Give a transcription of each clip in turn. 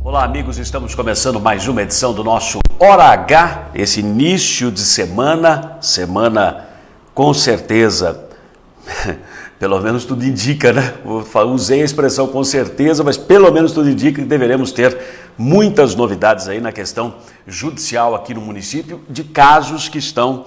Olá, amigos, estamos começando mais uma edição do nosso Hora H, esse início de semana com certeza, pelo menos tudo indica, né? Usei a expressão com certeza, mas pelo menos tudo indica que deveremos ter muitas novidades aí na questão judicial aqui no município, de casos que estão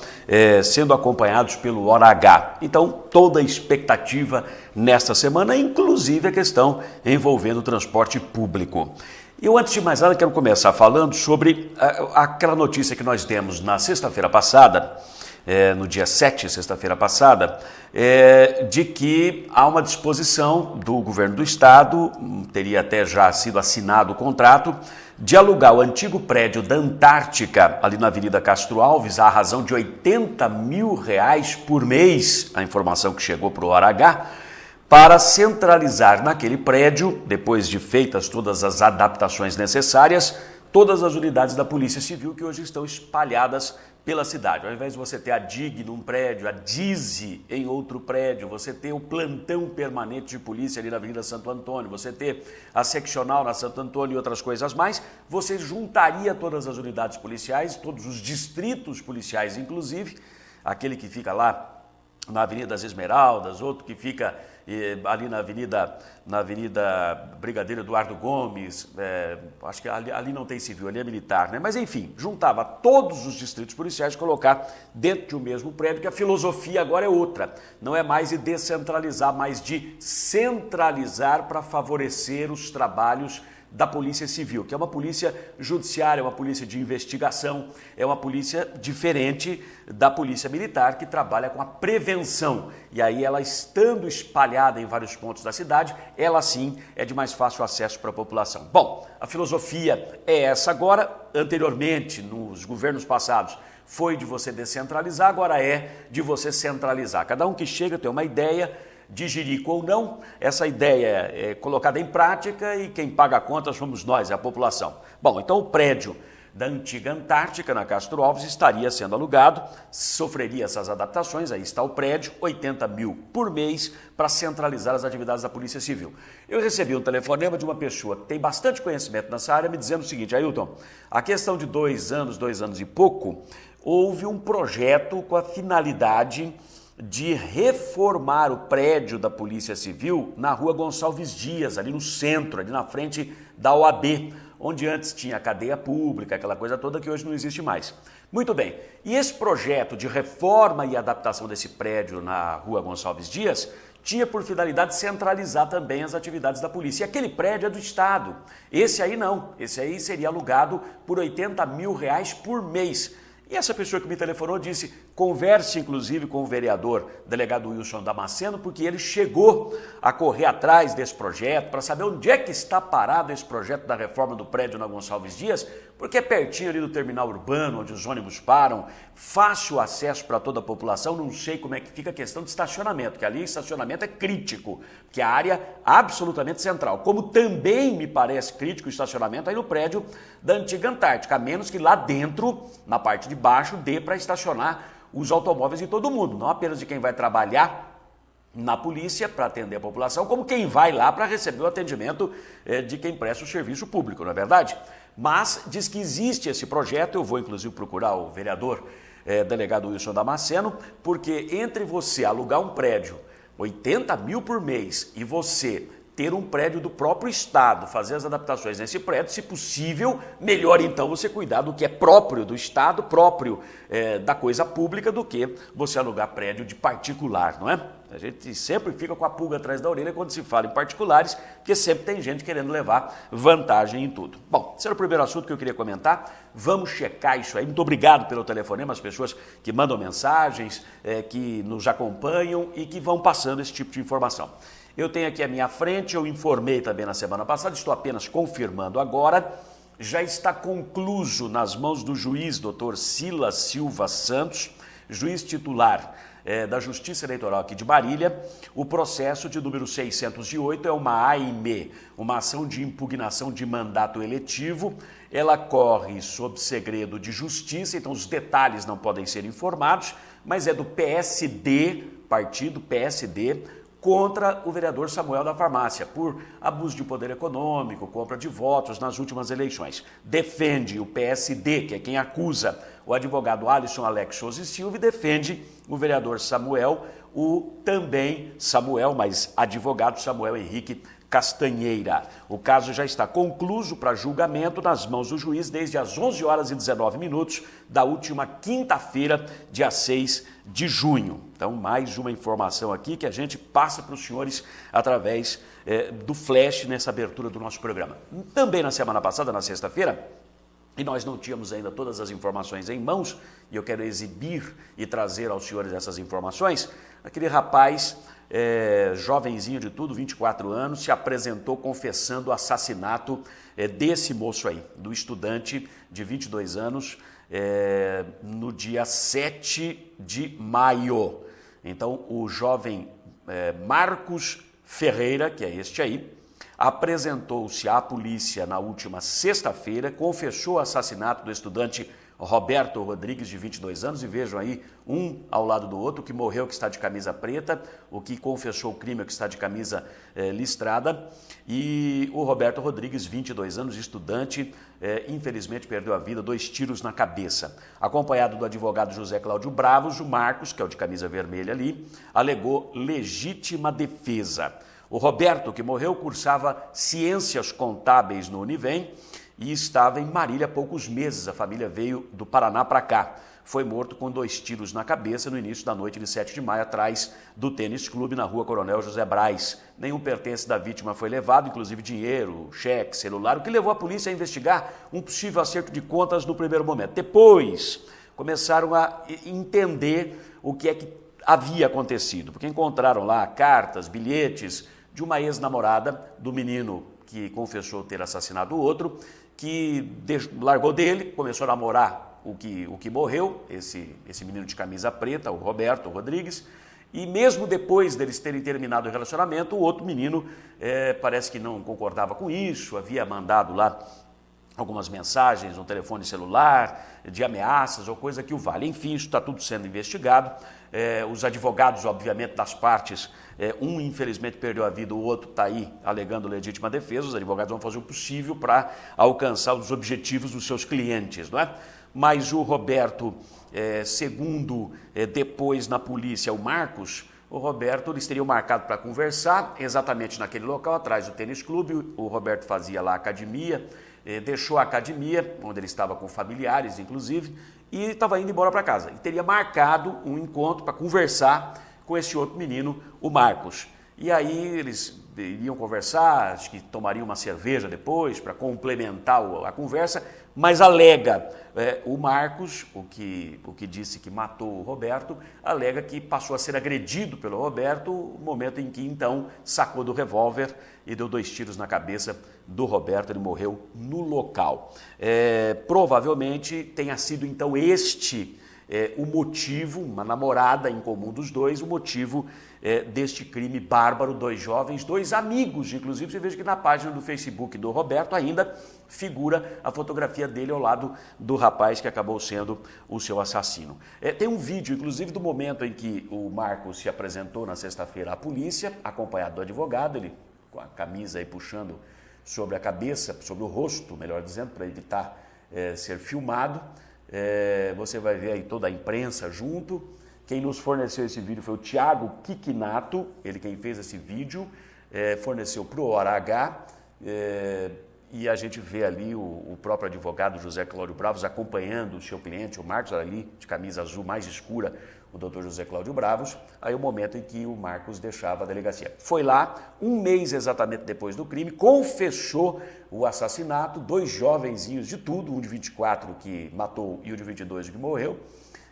sendo acompanhados pelo Hora H. Então, toda a expectativa nesta semana, inclusive a questão envolvendo o transporte público. Eu, antes de mais nada, quero começar falando sobre aquela notícia que nós demos na sexta-feira passada, no dia 7, sexta-feira passada, de que há uma disposição do governo do estado, teria até já sido assinado o contrato, de alugar o antigo prédio da Antártica, ali na Avenida Castro Alves, à razão de R$80 mil por mês, a informação que chegou para o Hora H, para centralizar naquele prédio, depois de feitas todas as adaptações necessárias, todas as unidades da Polícia Civil que hoje estão espalhadas pela cidade. Ao invés de você ter a DIG num prédio, a DISE em outro prédio, você ter o plantão permanente de polícia ali na Avenida Santo Antônio, você ter a seccional na Santo Antônio e outras coisas mais, você juntaria todas as unidades policiais, todos os distritos policiais, inclusive, aquele que fica lá na Avenida das Esmeraldas, outro que fica ali na Avenida Brigadeiro Eduardo Gomes, acho que ali não tem civil, ali é militar, né? Mas enfim, juntava todos os distritos policiais, colocar dentro de um mesmo prédio, que a filosofia agora é outra, não é mais de descentralizar, mas de centralizar para favorecer os trabalhos da Polícia Civil, que é uma polícia judiciária, é uma polícia de investigação, é uma polícia diferente da Polícia Militar, que trabalha com a prevenção. E aí ela estando espalhada em vários pontos da cidade, ela sim é de mais fácil acesso para a população. Bom, a filosofia é essa agora, anteriormente, nos governos passados, foi de você descentralizar, agora é de você centralizar. Cada um que chega tem uma ideia, de jirico ou não, essa ideia é colocada em prática e quem paga a conta somos nós, é a população. Bom, então o prédio da antiga Antártica, na Castro Alves, estaria sendo alugado, sofreria essas adaptações, aí está o prédio, R$80 mil por mês para centralizar as atividades da Polícia Civil. Eu recebi um telefonema de uma pessoa que tem bastante conhecimento nessa área, me dizendo o seguinte: Ailton, a questão de 2 anos e pouco, houve um projeto com a finalidade de reformar o prédio da Polícia Civil na Rua Gonçalves Dias, ali no centro, ali na frente da OAB, onde antes tinha a cadeia pública, aquela coisa toda que hoje não existe mais. Muito bem, e esse projeto de reforma e adaptação desse prédio na Rua Gonçalves Dias tinha por finalidade centralizar também as atividades da polícia. E aquele prédio é do Estado, esse aí não, esse aí seria alugado por R$80 mil por mês. E essa pessoa que me telefonou disse, converse inclusive com o vereador delegado Wilson Damasceno, porque ele chegou a correr atrás desse projeto para saber onde é que está parado esse projeto da reforma do prédio na Gonçalves Dias, porque é pertinho ali do terminal urbano, onde os ônibus param, fácil acesso para toda a população, não sei como é que fica a questão de estacionamento, que ali estacionamento é crítico, que é a área absolutamente central, como também me parece crítico o estacionamento aí no prédio da antiga Antártica, a menos que lá dentro, na parte de baixo, dê para estacionar os automóveis de todo mundo, não apenas de quem vai trabalhar na polícia para atender a população, como quem vai lá para receber o atendimento de quem presta o serviço público, não é verdade? Mas diz que existe esse projeto, eu vou inclusive procurar o vereador delegado Wilson Damasceno, porque entre você alugar um prédio, R$80 mil por mês, e você ter um prédio do próprio Estado, fazer as adaptações nesse prédio, se possível, melhor então você cuidar do que é próprio do Estado, próprio da coisa pública, do que você alugar prédio de particular, não é? A gente sempre fica com a pulga atrás da orelha quando se fala em particulares, porque sempre tem gente querendo levar vantagem em tudo. Bom, esse era o primeiro assunto que eu queria comentar, vamos checar isso aí. Muito obrigado pelo telefonema, as pessoas que mandam mensagens, que nos acompanham e que vão passando esse tipo de informação. Eu tenho aqui à minha frente, eu informei também na semana passada, estou apenas confirmando agora, já está concluso nas mãos do juiz Dr. Silas Silva Santos, juiz titular da Justiça Eleitoral aqui de Marília, o processo de número 608 é uma AIME, uma ação de impugnação de mandato eletivo, ela corre sob segredo de justiça, então os detalhes não podem ser informados, mas é do PSD, partido PSD, contra o vereador Samuel da Farmácia, por abuso de poder econômico, compra de votos nas últimas eleições. Defende o PSD, que é quem acusa o advogado Alisson Alex Souza Silva, e defende o vereador Samuel, o também Samuel, mas advogado Samuel Henrique Castanheira. O caso já está concluído para julgamento nas mãos do juiz desde as 11 horas e 19 minutos da última quinta-feira, dia 6 de junho. Então, mais uma informação aqui que a gente passa para os senhores através do flash nessa abertura do nosso programa. Também na semana passada, na sexta-feira, e nós não tínhamos ainda todas as informações em mãos, e eu quero exibir e trazer aos senhores essas informações, aquele rapaz, jovenzinho de tudo, 24 anos, se apresentou confessando o assassinato desse moço aí, do estudante de 22 anos, no dia 7 de maio. Então, o jovem Marcos Ferreira, que é este aí, apresentou-se à polícia na última sexta-feira, confessou o assassinato do estudante Roberto Rodrigues, de 22 anos, e vejam aí, um ao lado do outro, o que morreu que está de camisa preta, o que confessou o crime que está de camisa listrada, e o Roberto Rodrigues, 22 anos, estudante, infelizmente perdeu a vida, 2 tiros na cabeça. Acompanhado do advogado José Cláudio Bravos, o Marcos, que é o de camisa vermelha ali, alegou legítima defesa. O Roberto, que morreu, cursava Ciências Contábeis no Univem e estava em Marília há poucos meses. A família veio do Paraná para cá. Foi morto com 2 tiros na cabeça no início da noite de 7 de maio, atrás do Tênis Clube, na rua Coronel José Braz. Nenhum pertence da vítima foi levado, inclusive dinheiro, cheque, celular, o que levou a polícia a investigar um possível acerto de contas no primeiro momento. Depois, começaram a entender o que é que havia acontecido, porque encontraram lá cartas, bilhetes de uma ex-namorada do menino que confessou ter assassinado o outro, que largou dele, começou a namorar o que morreu, esse menino de camisa preta, o Roberto Rodrigues, e mesmo depois deles terem terminado o relacionamento, o outro menino parece que não concordava com isso, havia mandado lá algumas mensagens no telefone celular, de ameaças ou coisa que o vale. Enfim, isso está tudo sendo investigado. Os advogados, obviamente, das partes, um infelizmente perdeu a vida, o outro está aí alegando legítima defesa. Os advogados vão fazer o possível para alcançar os objetivos dos seus clientes, não é? Mas o Roberto, segundo depois na polícia o Marcos, o Roberto, eles teriam marcado para conversar exatamente naquele local, atrás do tênis clube. O Roberto fazia lá academia, deixou a academia, onde ele estava com familiares, inclusive, e estava indo embora para casa. E teria marcado um encontro para conversar com esse outro menino, o Marcos. E aí eles iriam conversar, acho que tomariam uma cerveja depois para complementar a conversa, mas alega o Marcos, o que disse que matou o Roberto, alega que passou a ser agredido pelo Roberto no momento em que então sacou do revólver e deu 2 tiros na cabeça do Roberto, ele morreu no local. Provavelmente tenha sido então este o motivo, uma namorada em comum dos dois, o motivo deste crime bárbaro. 2 jovens, 2 amigos, inclusive você veja que na página do Facebook do Roberto ainda figura a fotografia dele ao lado do rapaz que acabou sendo o seu assassino. Tem um vídeo, inclusive, do momento em que o Marcos se apresentou na sexta-feira à polícia, acompanhado do advogado, ele com a camisa aí puxando sobre a cabeça, sobre o rosto, melhor dizendo, para evitar ser filmado. Você vai ver aí toda a imprensa junto. Quem nos forneceu esse vídeo foi o Thiago Kikinato, ele quem fez esse vídeo, forneceu para o Hora H, e a gente vê ali o próprio advogado José Cláudio Bravos acompanhando o seu cliente, o Marcos, ali de camisa azul mais escura, o doutor José Cláudio Bravos, aí o momento em que o Marcos deixava a delegacia. Foi lá, 1 mês exatamente depois do crime, confessou o assassinato, 2 jovenzinhos de tudo, um de 24 que matou e o de 22 que morreu,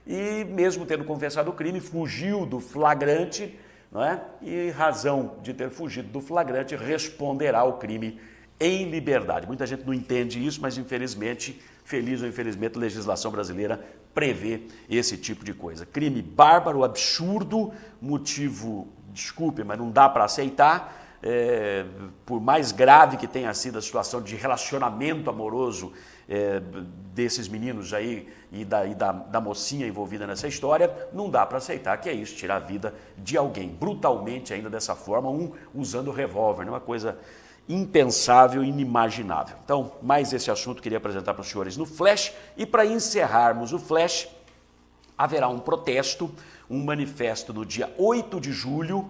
e mesmo tendo confessado o crime, fugiu do flagrante, não é? E razão de ter fugido do flagrante, responderá ao crime em liberdade. Muita gente não entende isso, mas infelizmente, feliz ou infelizmente, a legislação brasileira prevê esse tipo de coisa. Crime bárbaro, absurdo, motivo, desculpe, mas não dá para aceitar. por mais grave que tenha sido a situação de relacionamento amoroso desses meninos aí e da mocinha envolvida nessa história, não dá para aceitar que é isso, tirar a vida de alguém, brutalmente ainda dessa forma, usando revólver, né? Uma coisa impensável, inimaginável. Então, mais esse assunto queria apresentar para os senhores no Flash, e para encerrarmos o Flash, haverá um protesto, um manifesto no dia 8 de julho,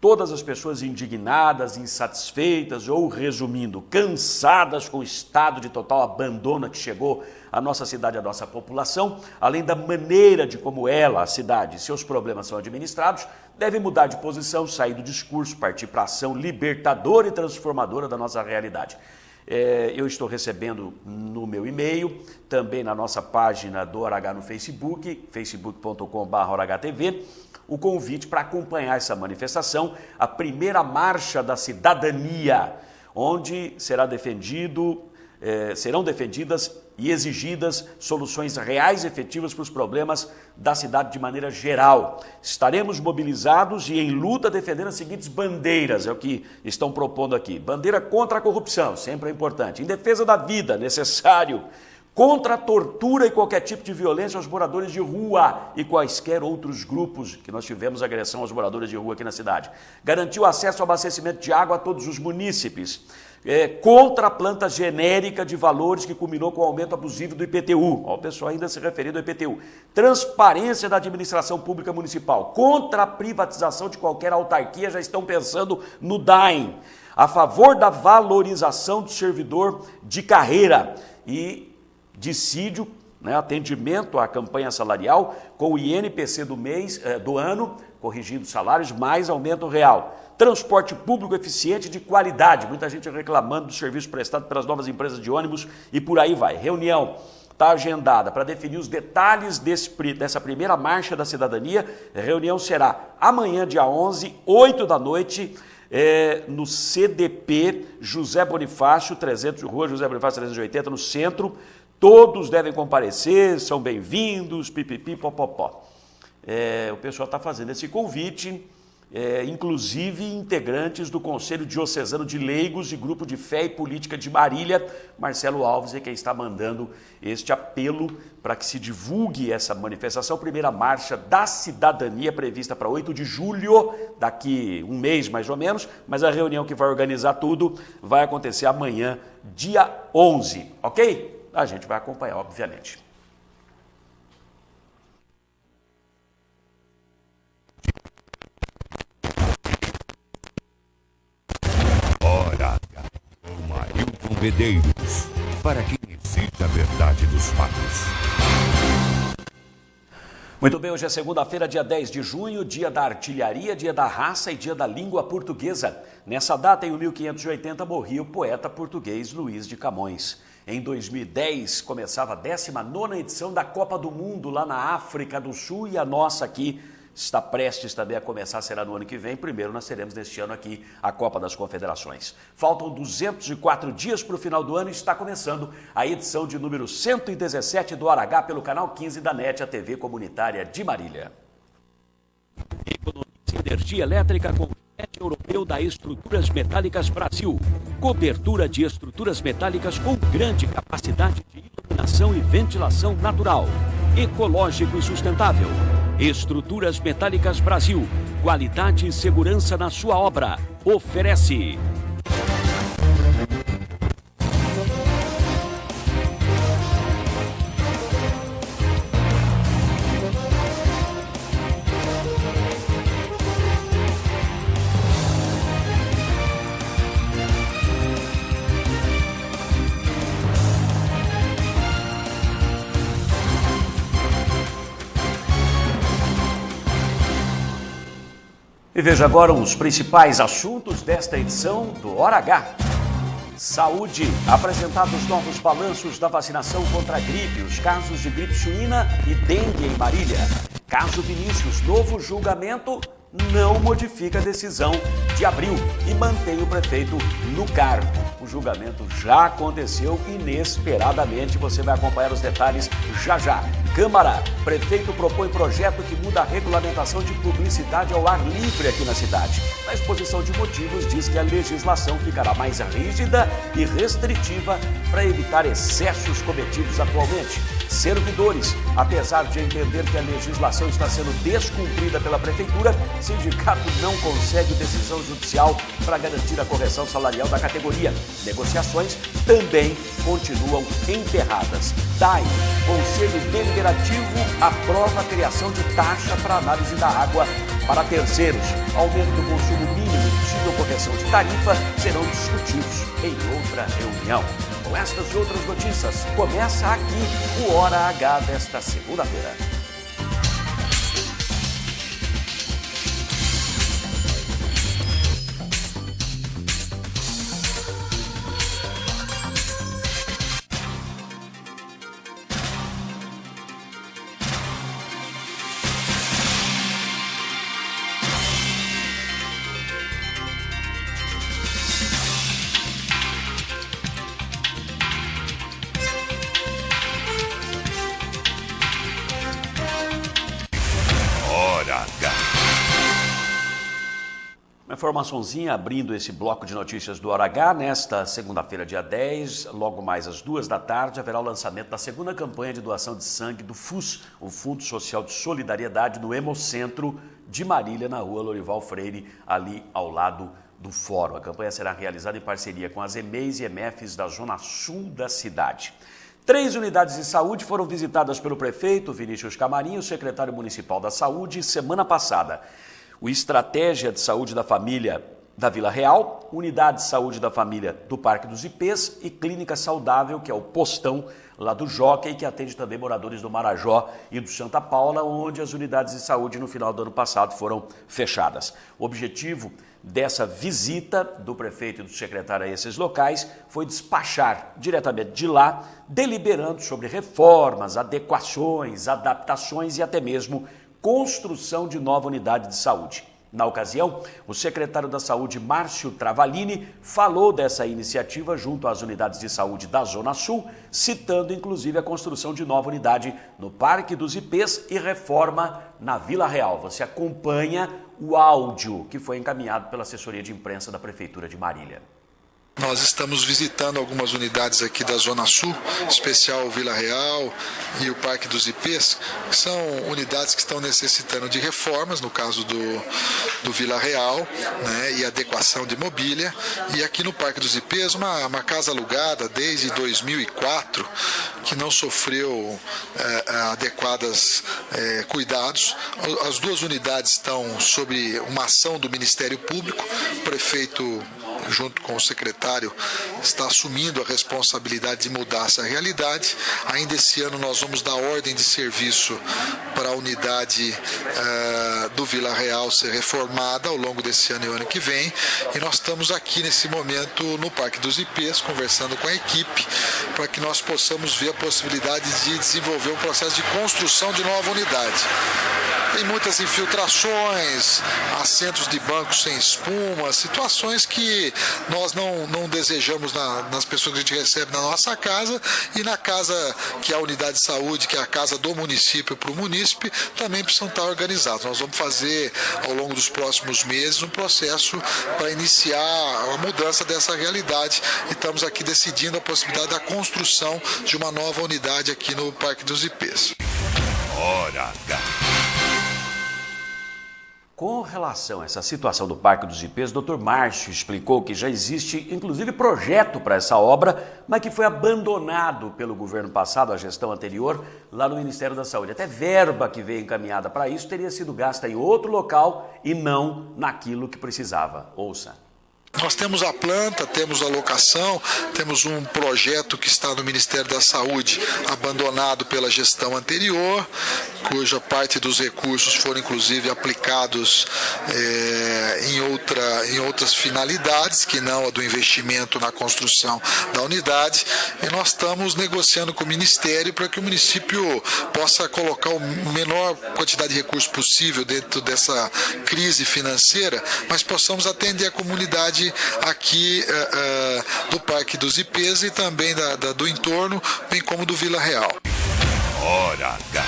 todas as pessoas indignadas, insatisfeitas ou, resumindo, cansadas com o estado de total abandono que chegou à nossa cidade, à nossa população, além da maneira de como ela, a cidade, seus problemas são administrados, deve mudar de posição, sair do discurso, partir para a ação libertadora e transformadora da nossa realidade. Eu estou recebendo no meu e-mail, também na nossa página do Hora H no Facebook, facebook.com/HTV, o convite para acompanhar essa manifestação, a primeira marcha da cidadania, onde serão defendidas e exigidas soluções reais e efetivas para os problemas da cidade de maneira geral. Estaremos mobilizados e em luta defendendo as seguintes bandeiras, é o que estão propondo aqui. Bandeira contra a corrupção, sempre é importante. Em defesa da vida, necessário. Contra a tortura e qualquer tipo de violência aos moradores de rua e quaisquer outros grupos que nós tivemos agressão aos moradores de rua aqui na cidade. Garantir o acesso ao abastecimento de água a todos os munícipes. Contra a planta genérica de valores que culminou com o aumento abusivo do IPTU. O pessoal ainda se referindo ao IPTU. Transparência da administração pública municipal. Contra a privatização de qualquer autarquia, já estão pensando no DAEM. A favor da valorização do servidor de carreira e dissídio, né, atendimento à campanha salarial com o INPC do ano, corrigindo salários, mais aumento real. Transporte público eficiente de qualidade, muita gente reclamando do serviço prestado pelas novas empresas de ônibus e por aí vai. Reunião está agendada para definir os detalhes dessa primeira marcha da cidadania. A reunião será amanhã, dia 11, 8 da noite, no CDP José Bonifácio, Rua José Bonifácio 380, no centro. Todos devem comparecer, são bem-vindos, pipipi, popopó. O pessoal está fazendo esse convite, inclusive integrantes do Conselho Diocesano de Leigos e Grupo de Fé e Política de Marília. Marcelo Alves é quem está mandando este apelo para que se divulgue essa manifestação. Primeira marcha da cidadania prevista para 8 de julho, daqui um mês mais ou menos, mas a reunião que vai organizar tudo vai acontecer amanhã, dia 11, ok? A gente vai acompanhar, obviamente. Hora H, com Ailton Medeiros, para quem exige a verdade dos fatos. Muito bem, hoje é segunda-feira, dia 10 de junho, dia da artilharia, dia da raça e dia da língua portuguesa. Nessa data, em 1580, morria o poeta português Luís de Camões. Em 2010, começava a 19ª edição da Copa do Mundo lá na África do Sul e a nossa aqui está prestes também a começar, será no ano que vem. Primeiro nós teremos neste ano aqui a Copa das Confederações. Faltam 204 dias para o final do ano e está começando a edição de número 117 do Hora H pelo canal 15 da NET, a TV comunitária de Marília. Economize energia elétrica com o Net Europeu da Estruturas Metálicas Brasil. Cobertura de estruturas metálicas com grande capacidade de iluminação e ventilação natural. Ecológico e sustentável. Estruturas Metálicas Brasil. Qualidade e segurança na sua obra. Oferece. E veja agora os principais assuntos desta edição do Hora H. Saúde, apresentados novos balanços da vacinação contra a gripe, os casos de gripe suína e dengue em Marília. Caso Vinícius, novo julgamento não modifica a decisão de abril e mantém o prefeito no cargo. o julgamento já aconteceu inesperadamente. Você vai acompanhar os detalhes já já. Câmara, prefeito propõe projeto que muda a regulamentação de publicidade ao ar livre aqui na cidade. Na exposição de motivos, diz que a legislação ficará mais rígida e restritiva para evitar excessos cometidos atualmente. Servidores, apesar de entender que a legislação está sendo descumprida pela prefeitura, sindicato não consegue decisão judicial para garantir a correção salarial da categoria. Negociações também continuam emperradas. DAI, Conselho Deliberativo, aprova a criação de taxa para análise da água para terceiros. Aumento do consumo mínimo e possível correção de tarifa serão discutidos em outra reunião. Com estas e outras notícias, começa aqui o Hora H desta segunda-feira. Uma informaçãozinha abrindo esse bloco de notícias do Hora H. Nesta segunda-feira, dia 10, logo mais às 14h, haverá o lançamento da segunda campanha de doação de sangue do FUS, o Fundo Social de Solidariedade, no Hemocentro de Marília, na rua Lorival Freire, ali ao lado do Fórum. A campanha será realizada em parceria com as EMEIs e EMEFs da Zona Sul da cidade. 3 unidades de saúde foram visitadas pelo prefeito Vinícius Camarinho, o secretário municipal da Saúde, semana passada. O Estratégia de Saúde da Família da Vila Real, Unidade de Saúde da Família do Parque dos Ipês e Clínica Saudável, que é o postão lá do Jockey, que atende também moradores do Marajó e do Santa Paula, onde as unidades de saúde no final do ano passado foram fechadas. O objetivo dessa visita do prefeito e do secretário a esses locais foi despachar diretamente de lá, deliberando sobre reformas, adequações, adaptações e até mesmo construção de nova unidade de saúde. Na ocasião, o secretário da Saúde, Márcio Travalini, falou dessa iniciativa junto às unidades de saúde da Zona Sul, citando inclusive a construção de nova unidade no Parque dos Ipês e reforma na Vila Real. Você acompanha o áudio que foi encaminhado pela assessoria de imprensa da Prefeitura de Marília. Nós estamos visitando algumas unidades aqui da Zona Sul, especial Vila Real e o Parque dos Ipês, que são unidades que estão necessitando de reformas, no caso do Vila Real, né, e adequação de mobília. E aqui no Parque dos Ipês, uma casa alugada desde 2004, que não sofreu adequados cuidados. As 2 unidades estão sob uma ação do Ministério Público. O prefeito, junto com o secretário, está assumindo a responsabilidade de mudar essa realidade. Ainda esse ano nós vamos dar ordem de serviço para a unidade do Vila Real ser reformada ao longo desse ano e o ano que vem. E nós estamos aqui nesse momento no Parque dos Ipês, conversando com a equipe, para que nós possamos ver a possibilidade de desenvolver um processo de construção de nova unidade. Tem muitas infiltrações, assentos de bancos sem espuma, situações que nós não desejamos nas pessoas que a gente recebe na nossa casa, e na casa que é a unidade de saúde, que é a casa do município para o munícipe, também precisam estar organizados. Nós vamos fazer ao longo dos próximos meses um processo para iniciar a mudança dessa realidade, e estamos aqui decidindo a possibilidade da construção de uma nova unidade aqui no Parque dos Ipês. Hora H. Com relação a essa situação do Parque dos Ipês, o Dr. Márcio explicou que já existe, inclusive, projeto para essa obra, mas que foi abandonado pelo governo passado, a gestão anterior, lá no Ministério da Saúde. Até verba que veio encaminhada para isso teria sido gasta em outro local e não naquilo que precisava. Ouça. Nós temos a planta, temos a locação, temos um projeto que está no Ministério da Saúde, abandonado pela gestão anterior, cuja parte dos recursos foram inclusive aplicados em outras finalidades, que não a do investimento na construção da unidade. E nós estamos negociando com o Ministério para que o município possa colocar a menor quantidade de recursos possível dentro dessa crise financeira, mas possamos atender a comunidade mobilidade aqui do Parque dos Ipês e também do entorno, bem como do Vila Real. Hora H.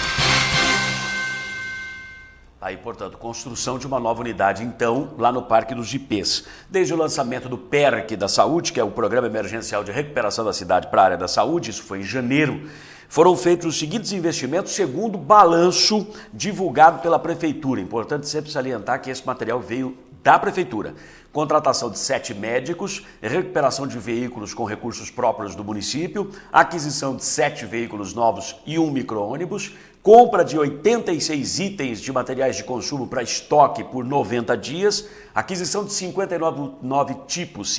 Aí, portanto, construção de uma nova unidade, então, lá no Parque dos Ipês. Desde o lançamento do PERC da Saúde, que é o Programa Emergencial de Recuperação da Cidade para a Área da Saúde, isso foi em janeiro, foram feitos os seguintes investimentos segundo o balanço divulgado pela Prefeitura. Importante sempre salientar que esse material veio da Prefeitura. Contratação de 7 médicos, recuperação de veículos com recursos próprios do município, aquisição de 7 veículos novos e 1 micro-ônibus, compra de 86 itens de materiais de consumo para estoque por 90 dias, aquisição de 59 tipos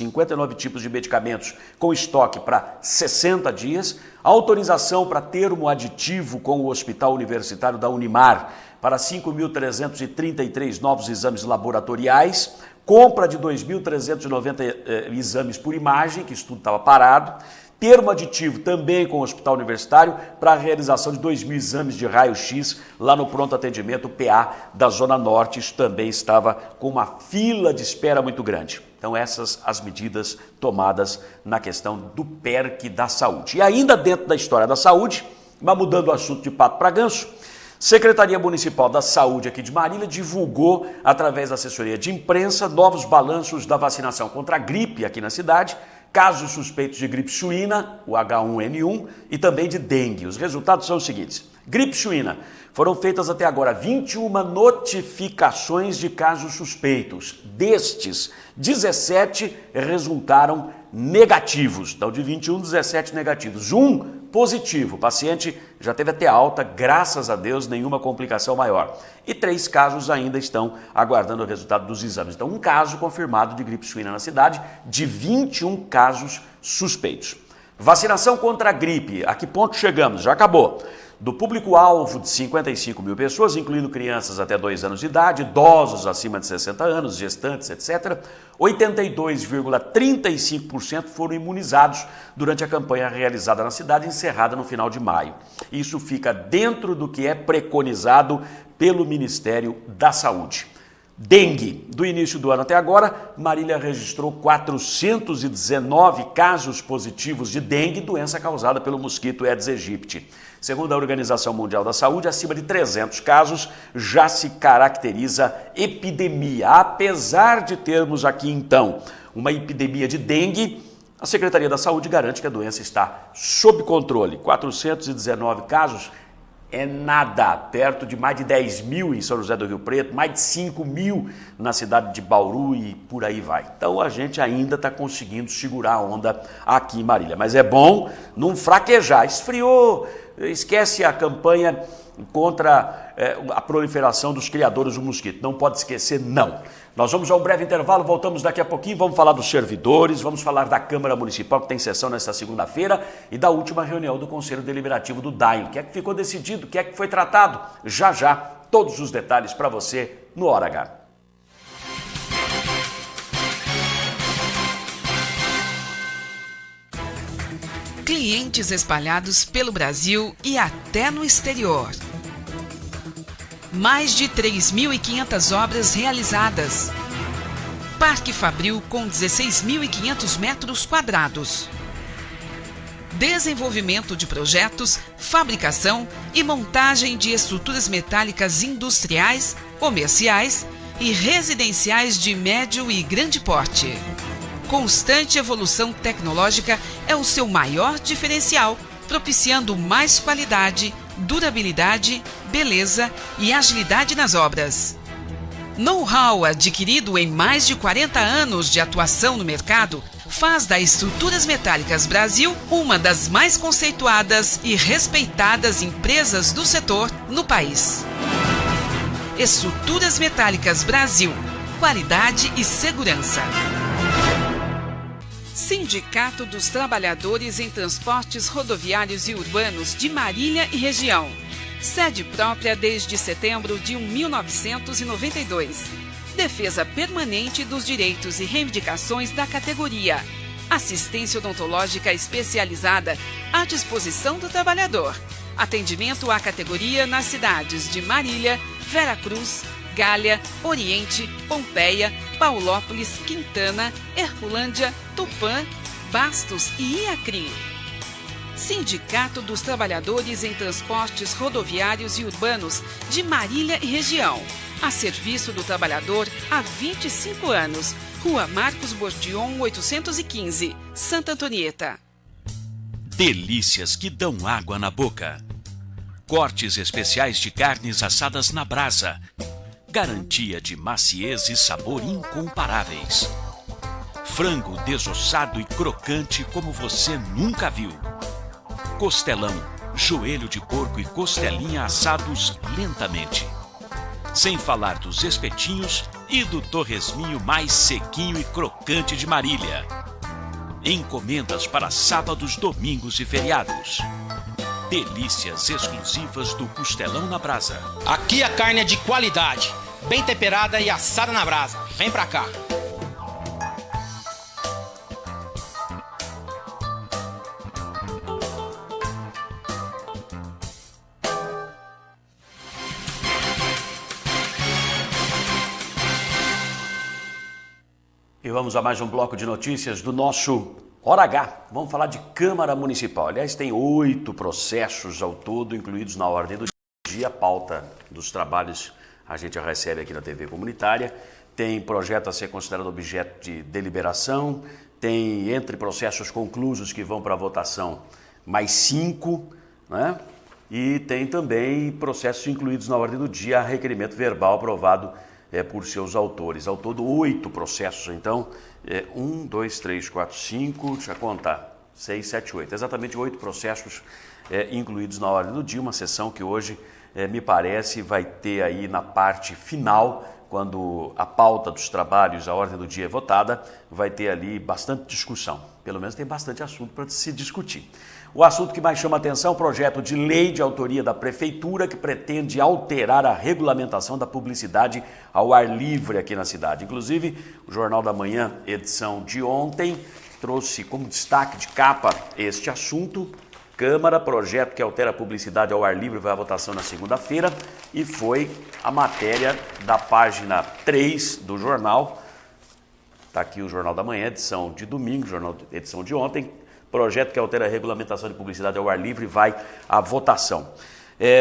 de medicamentos com estoque para 60 dias, autorização para termo aditivo com o Hospital Universitário da Unimar para 5.333 novos exames laboratoriais, compra de 2.390 exames por imagem, que isso tudo estava parado, termo aditivo também com o Hospital Universitário para a realização de 2.000 exames de raio-x lá no pronto atendimento PA da Zona Norte. Isso também estava com uma fila de espera muito grande. Então essas as medidas tomadas na questão do PERC da saúde. E ainda dentro da história da saúde, mas mudando o assunto de pato para ganso, Secretaria Municipal da Saúde aqui de Marília divulgou, através da assessoria de imprensa, novos balanços da vacinação contra a gripe aqui na cidade, casos suspeitos de gripe suína, o H1N1, e também de dengue. Os resultados são os seguintes. Gripe suína. Foram feitas até agora 21 notificações de casos suspeitos. Destes, 17 resultaram negativos. Então, de 21, 17 negativos. 1 positivo. O paciente já teve até alta, graças a Deus, nenhuma complicação maior. E 3 casos ainda estão aguardando o resultado dos exames. Então, um caso confirmado de gripe suína na cidade, de 21 casos suspeitos. Vacinação contra a gripe. A que ponto chegamos? Já acabou. Do público-alvo de 55 mil pessoas, incluindo crianças até 2 anos de idade, idosos acima de 60 anos, gestantes, etc., 82,35% foram imunizados durante a campanha realizada na cidade, encerrada no final de maio. Isso fica dentro do que é preconizado pelo Ministério da Saúde. Dengue. Do início do ano até agora, Marília registrou 419 casos positivos de dengue, doença causada pelo mosquito Aedes aegypti. Segundo a Organização Mundial da Saúde, acima de 300 casos já se caracteriza epidemia. Apesar de termos aqui, então, uma epidemia de dengue, a Secretaria da Saúde garante que a doença está sob controle. 419 casos é nada, perto de mais de 10 mil em São José do Rio Preto, mais de 5 mil na cidade de Bauru e por aí vai. Então a gente ainda está conseguindo segurar a onda aqui em Marília. Mas é bom não fraquejar. Esfriou, esquece a campanha contra a proliferação dos criadores do mosquito. Não pode esquecer, não. Nós vamos a um breve intervalo, voltamos daqui a pouquinho, vamos falar dos servidores, vamos falar da Câmara Municipal, que tem sessão nesta segunda-feira, e da última reunião do Conselho Deliberativo do DAIM. O que é que ficou decidido, o que é que foi tratado? Já, todos os detalhes para você no Hora H. Clientes espalhados pelo Brasil e até no exterior. Mais de 3.500 obras realizadas. Parque Fabril com 16.500 metros quadrados. Desenvolvimento de projetos, fabricação e montagem de estruturas metálicas industriais, comerciais e residenciais de médio e grande porte. Constante evolução tecnológica é o seu maior diferencial, propiciando mais qualidade, durabilidade, beleza e agilidade nas obras. Know-how adquirido em mais de 40 anos de atuação no mercado faz da Estruturas Metálicas Brasil uma das mais conceituadas e respeitadas empresas do setor no país. Estruturas Metálicas Brasil. Qualidade e segurança. Sindicato dos Trabalhadores em Transportes Rodoviários e Urbanos de Marília e Região. Sede própria desde setembro de 1992. Defesa permanente dos direitos e reivindicações da categoria. Assistência odontológica especializada à disposição do trabalhador. Atendimento à categoria nas cidades de Marília, Veracruz, Gália, Oriente, Pompeia, Paulópolis, Quintana, Herculândia, Tupã, Bastos e Iacrim. Sindicato dos Trabalhadores em Transportes Rodoviários e Urbanos de Marília e Região. A serviço do trabalhador há 25 anos. Rua Marcos Bordion, 815, Santa Antonieta. Delícias que dão água na boca. Cortes especiais de carnes assadas na brasa. Garantia de maciez e sabor incomparáveis. Frango desossado e crocante como você nunca viu. Costelão, joelho de porco e costelinha assados lentamente. Sem falar dos espetinhos e do torresminho mais sequinho e crocante de Marília. Encomendas para sábados, domingos e feriados. Delícias exclusivas do Costelão na Brasa. Aqui a carne é de qualidade, bem temperada e assada na brasa. Vem pra cá. E vamos a mais um bloco de notícias do nosso Hora H. Vamos falar de Câmara Municipal. Aliás, tem 8 processos ao todo incluídos na ordem do dia. A pauta dos trabalhos a gente já recebe aqui na TV Comunitária. Tem projeto a ser considerado objeto de deliberação. Tem, entre processos conclusos que vão para votação, mais 5, né? E tem também processos incluídos na ordem do dia, requerimento verbal aprovado por seus autores. Ao todo, 8 processos, então, 1, 2, 3, 4, 5, deixa eu contar, 6, 7, 8. Exatamente 8 processos incluídos na ordem do dia, uma sessão que hoje, me parece, vai ter aí na parte final, quando a pauta dos trabalhos, a ordem do dia é votada, vai ter ali bastante discussão. Pelo menos tem bastante assunto para se discutir. O assunto que mais chama atenção é o projeto de lei de autoria da Prefeitura que pretende alterar a regulamentação da publicidade ao ar livre aqui na cidade. Inclusive, o Jornal da Manhã, edição de ontem, trouxe como destaque de capa este assunto. Câmara, projeto que altera a publicidade ao ar livre, vai à votação na segunda-feira, e foi a matéria da página 3 do jornal. Está aqui o Jornal da Manhã, edição de domingo, edição de ontem. Projeto que altera a regulamentação de publicidade ao ar livre vai à votação.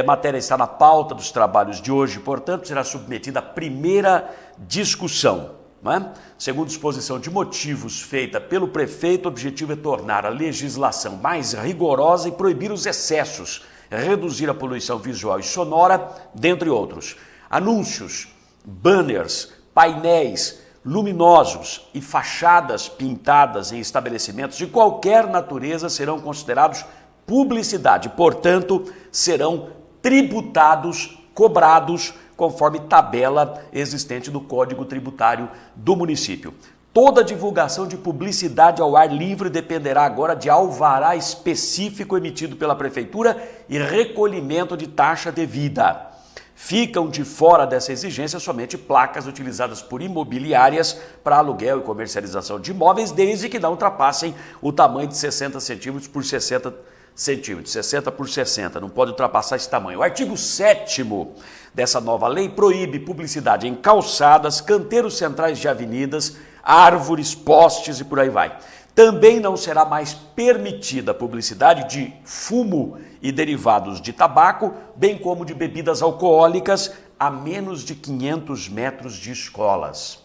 Matéria está na pauta dos trabalhos de hoje, portanto, será submetida à primeira discussão. Não é? Segundo exposição de motivos feita pelo prefeito, o objetivo é tornar a legislação mais rigorosa e proibir os excessos, reduzir a poluição visual e sonora, dentre outros. Anúncios, banners, painéis luminosos e fachadas pintadas em estabelecimentos de qualquer natureza serão considerados publicidade, portanto, serão tributados, cobrados, conforme tabela existente do Código Tributário do município. Toda divulgação de publicidade ao ar livre dependerá agora de alvará específico emitido pela Prefeitura e recolhimento de taxa devida. Ficam de fora dessa exigência somente placas utilizadas por imobiliárias para aluguel e comercialização de imóveis, desde que não ultrapassem o tamanho de 60 centímetros por 60 centímetros, 60 por 60, não pode ultrapassar esse tamanho. O artigo 7º dessa nova lei proíbe publicidade em calçadas, canteiros centrais de avenidas, árvores, postes e por aí vai. Também não será mais permitida a publicidade de fumo e derivados de tabaco, bem como de bebidas alcoólicas a menos de 500 metros de escolas.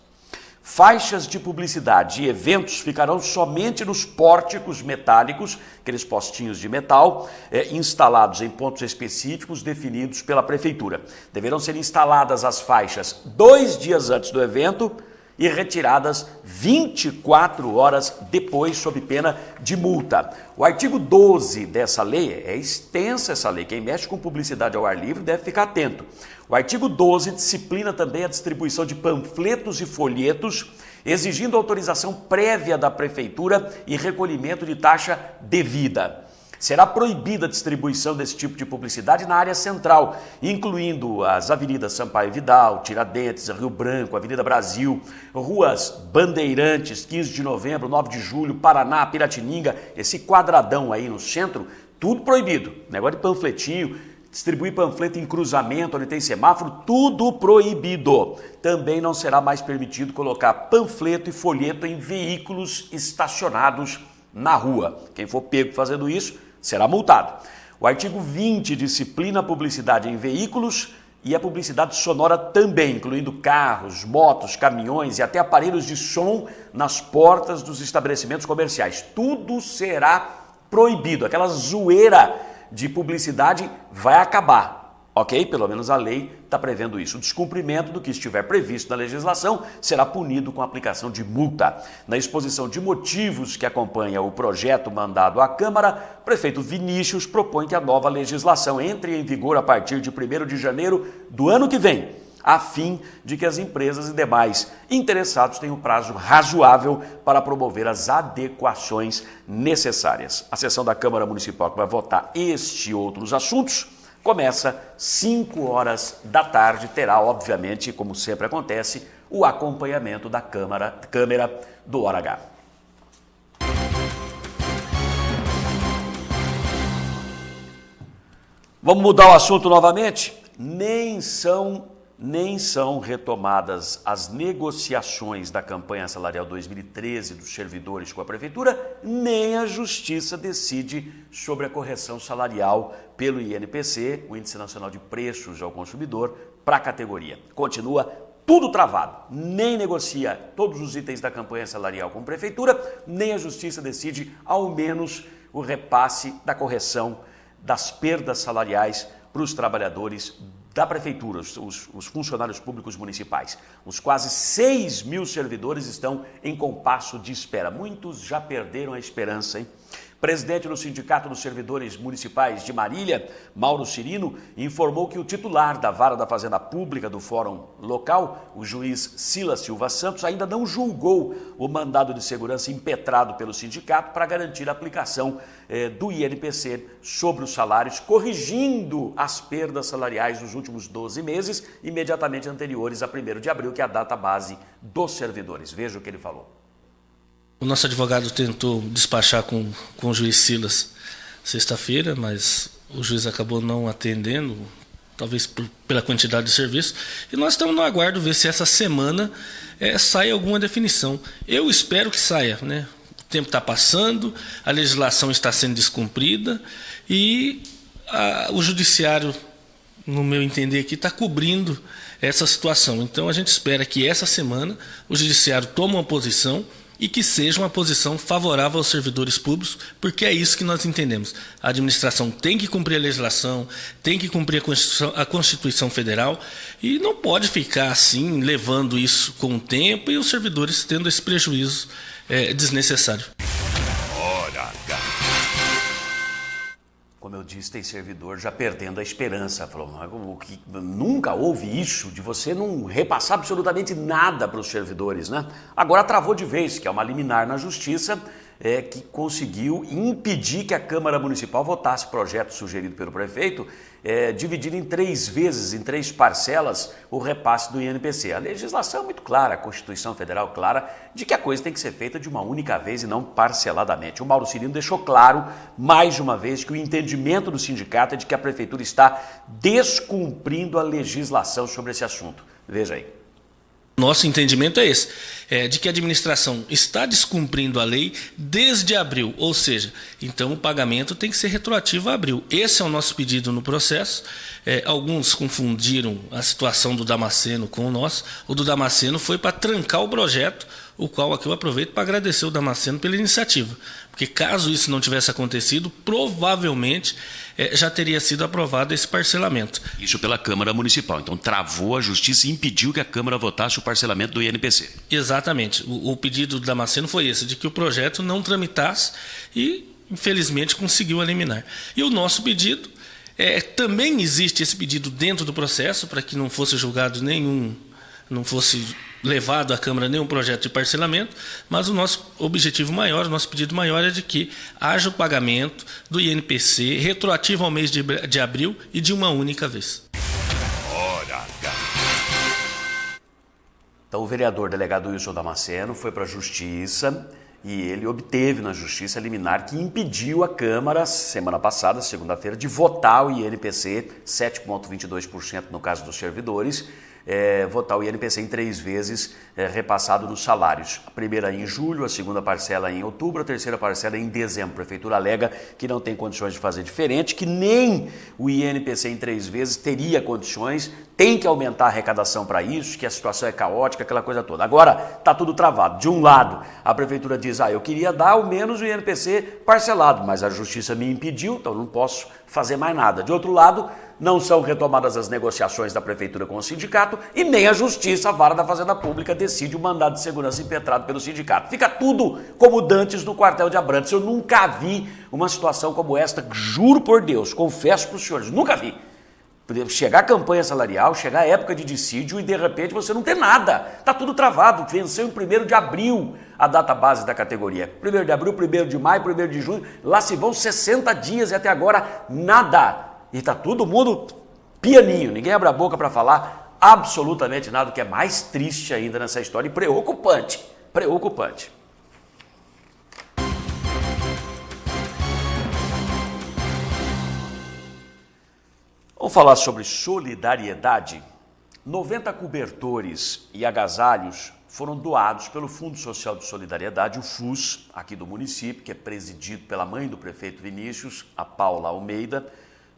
Faixas de publicidade e eventos ficarão somente nos pórticos metálicos, aqueles postinhos de metal, instalados em pontos específicos definidos pela Prefeitura. Deverão ser instaladas as faixas 2 dias antes do evento e retiradas 24 horas depois, sob pena de multa. O artigo 12 dessa lei, é extensa essa lei, quem mexe com publicidade ao ar livre deve ficar atento. O artigo 12 disciplina também a distribuição de panfletos e folhetos, exigindo autorização prévia da Prefeitura e recolhimento de taxa devida. Será proibida a distribuição desse tipo de publicidade na área central, incluindo as avenidas Sampaio Vidal, Tiradentes, Rio Branco, Avenida Brasil, ruas Bandeirantes, 15 de novembro, 9 de julho, Paraná, Piratininga, esse quadradão aí no centro, tudo proibido. Negócio de panfletinho, distribuir panfleto em cruzamento onde tem semáforo, tudo proibido. Também não será mais permitido colocar panfleto e folheto em veículos estacionados na rua. Quem for pego fazendo isso será multado. O artigo 20 disciplina a publicidade em veículos e a publicidade sonora também, incluindo carros, motos, caminhões e até aparelhos de som nas portas dos estabelecimentos comerciais. Tudo será proibido. Aquela zoeira de publicidade vai acabar, ok? Pelo menos a lei está prevendo isso. O descumprimento do que estiver previsto na legislação será punido com a aplicação de multa. Na exposição de motivos que acompanha o projeto mandado à Câmara, o prefeito Vinícius propõe que a nova legislação entre em vigor a partir de 1º de janeiro do ano que vem, a fim de que as empresas e demais interessados tenham prazo razoável para promover as adequações necessárias. A sessão da Câmara Municipal que vai votar este e outros assuntos começa 5 horas da tarde. Terá, obviamente, como sempre acontece, o acompanhamento da câmera do Hora H. Vamos mudar o assunto novamente? Nem são retomadas as negociações da campanha salarial 2013 dos servidores com a Prefeitura, nem a Justiça decide sobre a correção salarial pelo INPC, o Índice Nacional de Preços ao Consumidor, para a categoria. Continua tudo travado, nem negocia todos os itens da campanha salarial com a Prefeitura, nem a Justiça decide ao menos o repasse da correção das perdas salariais para os trabalhadores da Prefeitura, os funcionários públicos municipais. Os quase 6 mil servidores estão em compasso de espera. Muitos já perderam a esperança, hein? Presidente do Sindicato dos Servidores Municipais de Marília, Mauro Cirino, informou que o titular da Vara da Fazenda Pública do Fórum Local, o juiz Silas Silva Santos, ainda não julgou o mandado de segurança impetrado pelo sindicato para garantir a aplicação do INPC sobre os salários, corrigindo as perdas salariais dos últimos 12 meses, imediatamente anteriores a 1º de abril, que é a data base dos servidores. Veja o que ele falou. O nosso advogado tentou despachar com o juiz Silas sexta-feira, mas o juiz acabou não atendendo, talvez pela quantidade de serviço. E nós estamos no aguardo ver se essa semana sai alguma definição. Eu espero que saia, né? O tempo está passando, a legislação está sendo descumprida e o judiciário, no meu entender aqui, está cobrindo essa situação. Então a gente espera que essa semana o judiciário tome uma posição e que seja uma posição favorável aos servidores públicos, porque é isso que nós entendemos. A administração tem que cumprir a legislação, tem que cumprir a Constituição Federal e não pode ficar assim, levando isso com o tempo e os servidores tendo esse prejuízo desnecessário. Como eu disse, tem servidor já perdendo a esperança. Falou, nunca houve isso de você não repassar absolutamente nada para os servidores, né? Agora travou de vez, que é uma liminar na Justiça que conseguiu impedir que a Câmara Municipal votasse o projeto sugerido pelo prefeito, dividindo em 3 vezes, em 3 parcelas, o repasse do INPC. A legislação é muito clara, a Constituição Federal clara, de que a coisa tem que ser feita de uma única vez e não parceladamente. O Mauro Cirino deixou claro, mais uma vez, que o entendimento do sindicato é de que a Prefeitura está descumprindo a legislação sobre esse assunto. Veja aí. Nosso entendimento é esse, de que a administração está descumprindo a lei desde abril, ou seja, então o pagamento tem que ser retroativo a abril. Esse é o nosso pedido no processo. Alguns confundiram a situação do Damasceno com o nosso. O do Damasceno foi para trancar o projeto, o qual aqui eu aproveito para agradecer o Damasceno pela iniciativa, porque caso isso não tivesse acontecido, provavelmente já teria sido aprovado esse parcelamento. Isso pela Câmara Municipal, então travou a Justiça e impediu que a Câmara votasse o parcelamento do INPC. Exatamente, o pedido do Damasceno foi esse, de que o projeto não tramitasse e, infelizmente, conseguiu eliminar. E o nosso pedido, também existe esse pedido dentro do processo, para que não fosse julgado não fosse levado à Câmara nenhum projeto de parcelamento, mas o nosso objetivo maior, o nosso pedido maior é de que haja o pagamento do INPC retroativo ao mês de abril e de uma única vez. Então o vereador delegado Wilson Damasceno foi para a Justiça e ele obteve na justiça liminar que impediu a Câmara, semana passada, segunda-feira, de votar o INPC 7,22% no caso dos servidores, votar o INPC em 3 vezes repassado nos salários. A primeira em julho, a segunda parcela em outubro, a terceira parcela em dezembro. A Prefeitura alega que não tem condições de fazer diferente, que nem o INPC em 3 vezes teria condições, tem que aumentar a arrecadação para isso, que a situação é caótica, aquela coisa toda. Agora, está tudo travado. De um lado, a Prefeitura diz, eu queria dar ao menos o INPC parcelado, mas a Justiça me impediu, então não posso fazer mais nada. De outro lado, não são retomadas as negociações da Prefeitura com o sindicato e nem a Justiça, a vara da Fazenda Pública, decide o mandado de segurança impetrado pelo sindicato. Fica tudo como dantes no quartel de Abrantes. Eu nunca vi uma situação como esta, juro por Deus, confesso para os senhores, nunca vi. Chegar a campanha salarial, chegar a época de dissídio e de repente você não tem nada. Está tudo travado. Venceu em 1º de abril a data base da categoria. 1º de abril, 1º de maio, 1º de junho. Lá se vão 60 dias e até agora nada. E está todo mundo pianinho. Ninguém abre a boca para falar absolutamente nada, o que é mais triste ainda nessa história e preocupante. Preocupante. Vamos falar sobre solidariedade. 90 cobertores e agasalhos foram doados pelo Fundo Social de Solidariedade, o FUS, aqui do município, que é presidido pela mãe do prefeito Vinícius, a Paula Almeida,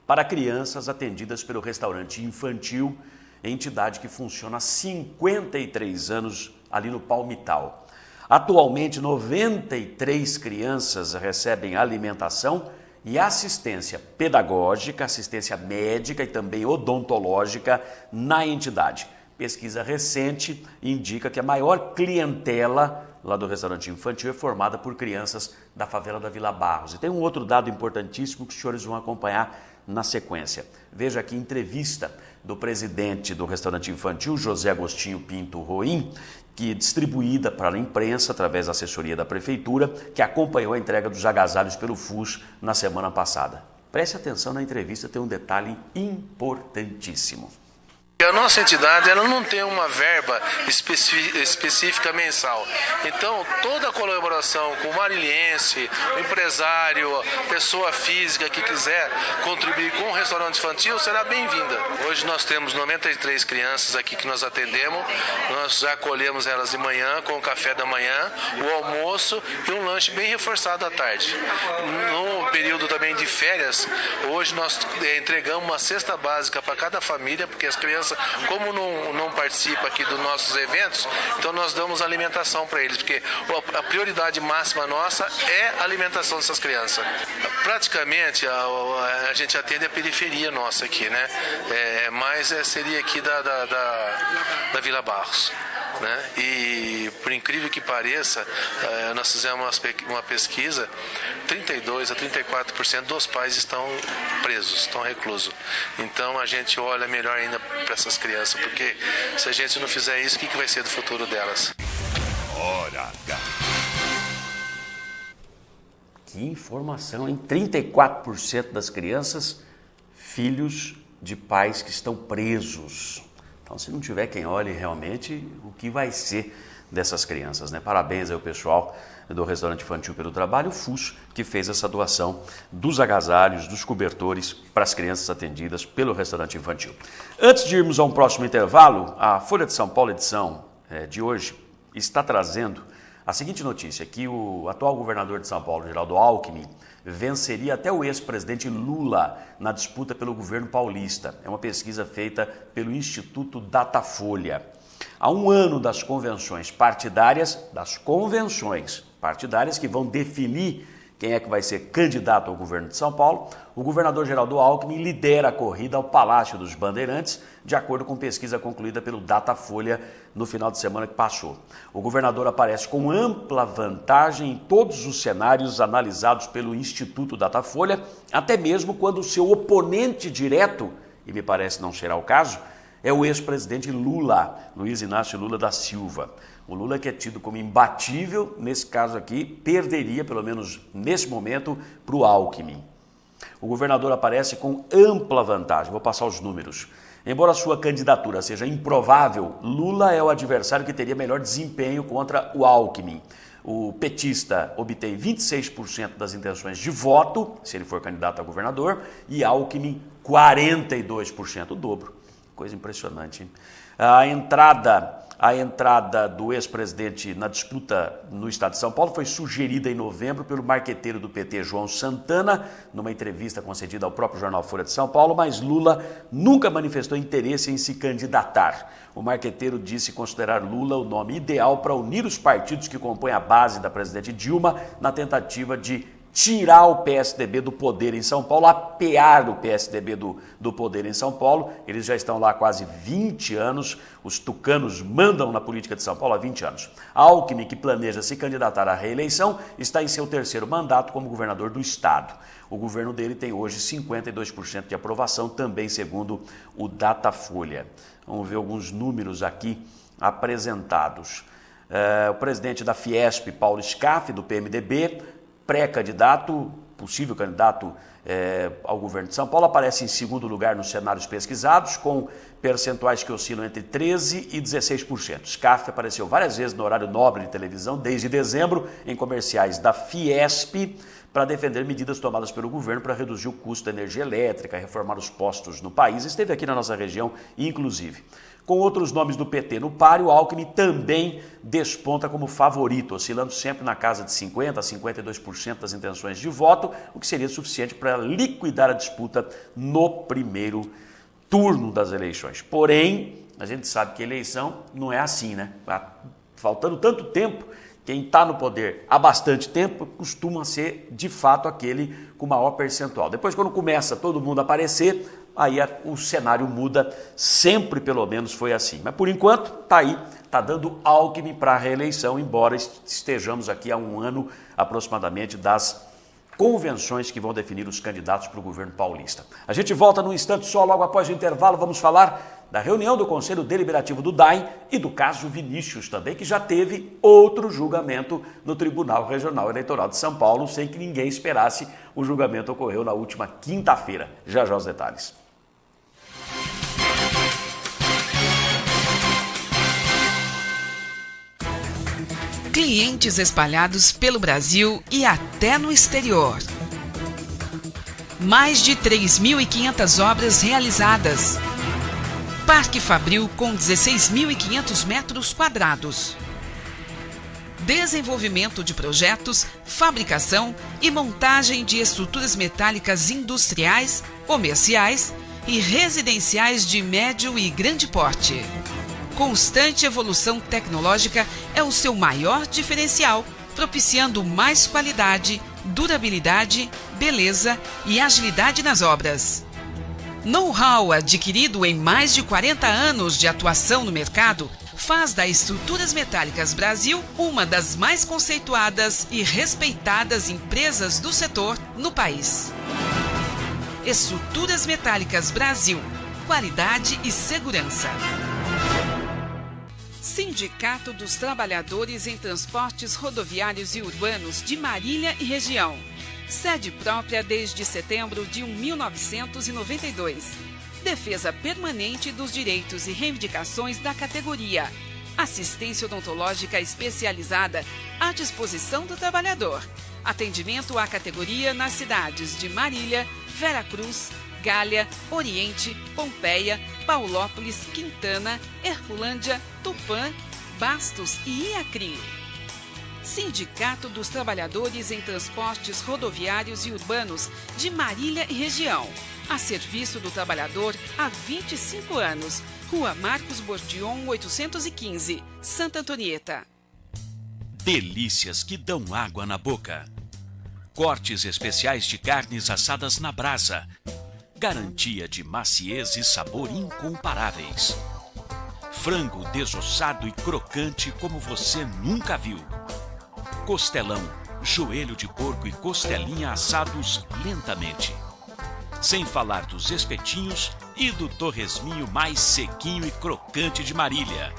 para crianças atendidas pelo restaurante infantil, entidade que funciona há 53 anos ali no Palmital. Atualmente, 93 crianças recebem alimentação e assistência pedagógica, assistência médica e também odontológica na entidade. Pesquisa recente indica que a maior clientela lá do restaurante infantil é formada por crianças da favela da Vila Barros. E tem um outro dado importantíssimo que os senhores vão acompanhar na sequência. Veja aqui entrevista do presidente do restaurante infantil, José Agostinho Pinto Roim, que distribuída para a imprensa através da assessoria da prefeitura, que acompanhou a entrega dos agasalhos pelo FUS na semana passada. Preste atenção na entrevista, tem um detalhe importantíssimo. A nossa entidade ela não tem uma verba específica mensal. Então, toda a colaboração com o mariliense, o empresário, pessoa física que quiser contribuir com o restaurante infantil será bem-vinda. Hoje nós temos 93 crianças aqui que nós atendemos. Nós já acolhemos elas de manhã com o café da manhã, o almoço e um lanche bem reforçado à tarde. No período também de férias, hoje nós entregamos uma cesta básica para cada família, porque as crianças, como não participa aqui dos nossos eventos, então nós damos alimentação para eles, porque a prioridade máxima nossa é a alimentação dessas crianças. Praticamente a gente atende a periferia nossa aqui, né? Mas seria aqui da Vila Barros. Né? E por incrível que pareça, nós fizemos uma pesquisa, 32% a 34% dos pais estão presos, estão reclusos. Então a gente olha melhor ainda para essas crianças, porque se a gente não fizer isso, o que vai ser do futuro delas? Hora H. Que informação, hein? 34% das crianças, filhos de pais que estão presos. Então, se não tiver quem olhe realmente, o que vai ser dessas crianças, né? Parabéns ao pessoal do restaurante infantil pelo trabalho, o FUS, que fez essa doação dos agasalhos, dos cobertores para as crianças atendidas pelo restaurante infantil. Antes de irmos a um próximo intervalo, a Folha de São Paulo, edição de hoje, está trazendo a seguinte notícia, que o atual governador de São Paulo, Geraldo Alckmin, venceria até o ex-presidente Lula na disputa pelo governo paulista. É uma pesquisa feita pelo Instituto Datafolha. Há um ano das convenções partidárias que vão definir quem é que vai ser candidato ao governo de São Paulo, o governador Geraldo Alckmin lidera a corrida ao Palácio dos Bandeirantes, de acordo com pesquisa concluída pelo Datafolha no final de semana que passou. O governador aparece com ampla vantagem em todos os cenários analisados pelo Instituto Datafolha, até mesmo quando o seu oponente direto, e me parece não será o caso, é o ex-presidente Lula, Luiz Inácio Lula da Silva. O Lula, que é tido como imbatível, nesse caso aqui, perderia, pelo menos nesse momento, para o Alckmin. O governador aparece com ampla vantagem, vou passar os números. Embora sua candidatura seja improvável, Lula é o adversário que teria melhor desempenho contra o Alckmin. O petista obtém 26% das intenções de voto, se ele for candidato a governador, e Alckmin 42%, o dobro. Coisa impressionante, hein? A entrada do ex-presidente na disputa no estado de São Paulo foi sugerida em novembro pelo marqueteiro do PT, João Santana, numa entrevista concedida ao próprio jornal Folha de São Paulo, mas Lula nunca manifestou interesse em se candidatar. O marqueteiro disse considerar Lula o nome ideal para unir os partidos que compõem a base da presidente Dilma na tentativa de tirar o PSDB do poder em São Paulo, apear o PSDB do poder em São Paulo. Eles já estão lá há quase 20 anos, os tucanos mandam na política de São Paulo há 20 anos. Alckmin, que planeja se candidatar à reeleição, está em seu terceiro mandato como governador do estado. O governo dele tem hoje 52% de aprovação, também segundo o Datafolha. Vamos ver alguns números aqui apresentados. O presidente da Fiesp, Paulo Scaff, do PMDB, pré-candidato, possível candidato ao governo de São Paulo, aparece em segundo lugar nos cenários pesquisados, com percentuais que oscilam entre 13% e 16%. Scaff apareceu várias vezes no horário nobre de televisão, desde dezembro, em comerciais da Fiesp, para defender medidas tomadas pelo governo para reduzir o custo da energia elétrica, reformar os postos no país. Esteve aqui na nossa região, inclusive. Com outros nomes do PT no páreo, Alckmin também desponta como favorito, oscilando sempre na casa de 50% a 52% das intenções de voto, o que seria suficiente para liquidar a disputa no primeiro turno das eleições. Porém, a gente sabe que eleição não é assim, né? Faltando tanto tempo, quem está no poder há bastante tempo costuma ser, de fato, aquele com maior percentual. Depois, quando começa todo mundo a aparecer, aí o cenário muda, sempre pelo menos foi assim. Mas por enquanto está aí, está dando Alckmin para a reeleição, embora estejamos aqui há um ano aproximadamente das convenções que vão definir os candidatos para o governo paulista. A gente volta num instante só, logo após o intervalo, vamos falar da reunião do Conselho Deliberativo do DAIM e do caso Vinícius também, que já teve outro julgamento no Tribunal Regional Eleitoral de São Paulo, sem que ninguém esperasse. O julgamento ocorreu na última quinta-feira. Já os detalhes. Clientes espalhados pelo Brasil e até no exterior. Mais de 3.500 obras realizadas. Parque Fabril com 16.500 metros quadrados. Desenvolvimento de projetos, fabricação e montagem de estruturas metálicas industriais, comerciais e residenciais de médio e grande porte. Constante evolução tecnológica é o seu maior diferencial, propiciando mais qualidade, durabilidade, beleza e agilidade nas obras. Know-how adquirido em mais de 40 anos de atuação no mercado faz da Estruturas Metálicas Brasil uma das mais conceituadas e respeitadas empresas do setor no país. Estruturas Metálicas Brasil, qualidade e segurança. Sindicato dos Trabalhadores em Transportes Rodoviários e Urbanos de Marília e Região. Sede própria desde setembro de 1992. Defesa permanente dos direitos e reivindicações da categoria. Assistência odontológica especializada à disposição do trabalhador. Atendimento à categoria nas cidades de Marília, Veracruz, Gália, Oriente, Pompeia, Paulópolis, Quintana, Herculândia, Tupã, Bastos e Iacrim. Sindicato dos Trabalhadores em Transportes Rodoviários e Urbanos de Marília e Região. A serviço do trabalhador há 25 anos. Rua Marcos Bordion, 815, Santa Antonieta. Delícias que dão água na boca. Cortes especiais de carnes assadas na brasa. Garantia de maciez e sabor incomparáveis. Frango desossado e crocante como você nunca viu. Costelão, joelho de porco e costelinha assados lentamente. Sem falar dos espetinhos e do torresminho mais sequinho e crocante de Marília.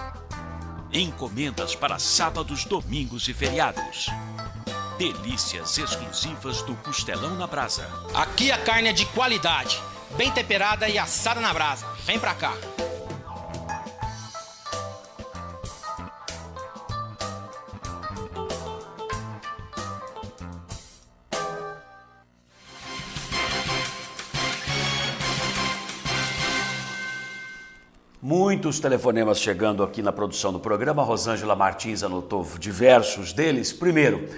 Encomendas para sábados, domingos e feriados. Delícias exclusivas do Costelão na Brasa. Aqui a carne é de qualidade, bem temperada e assada na brasa. Vem pra cá. Muitos telefonemas chegando aqui na produção do programa. A Rosângela Martins anotou diversos deles. Primeiro,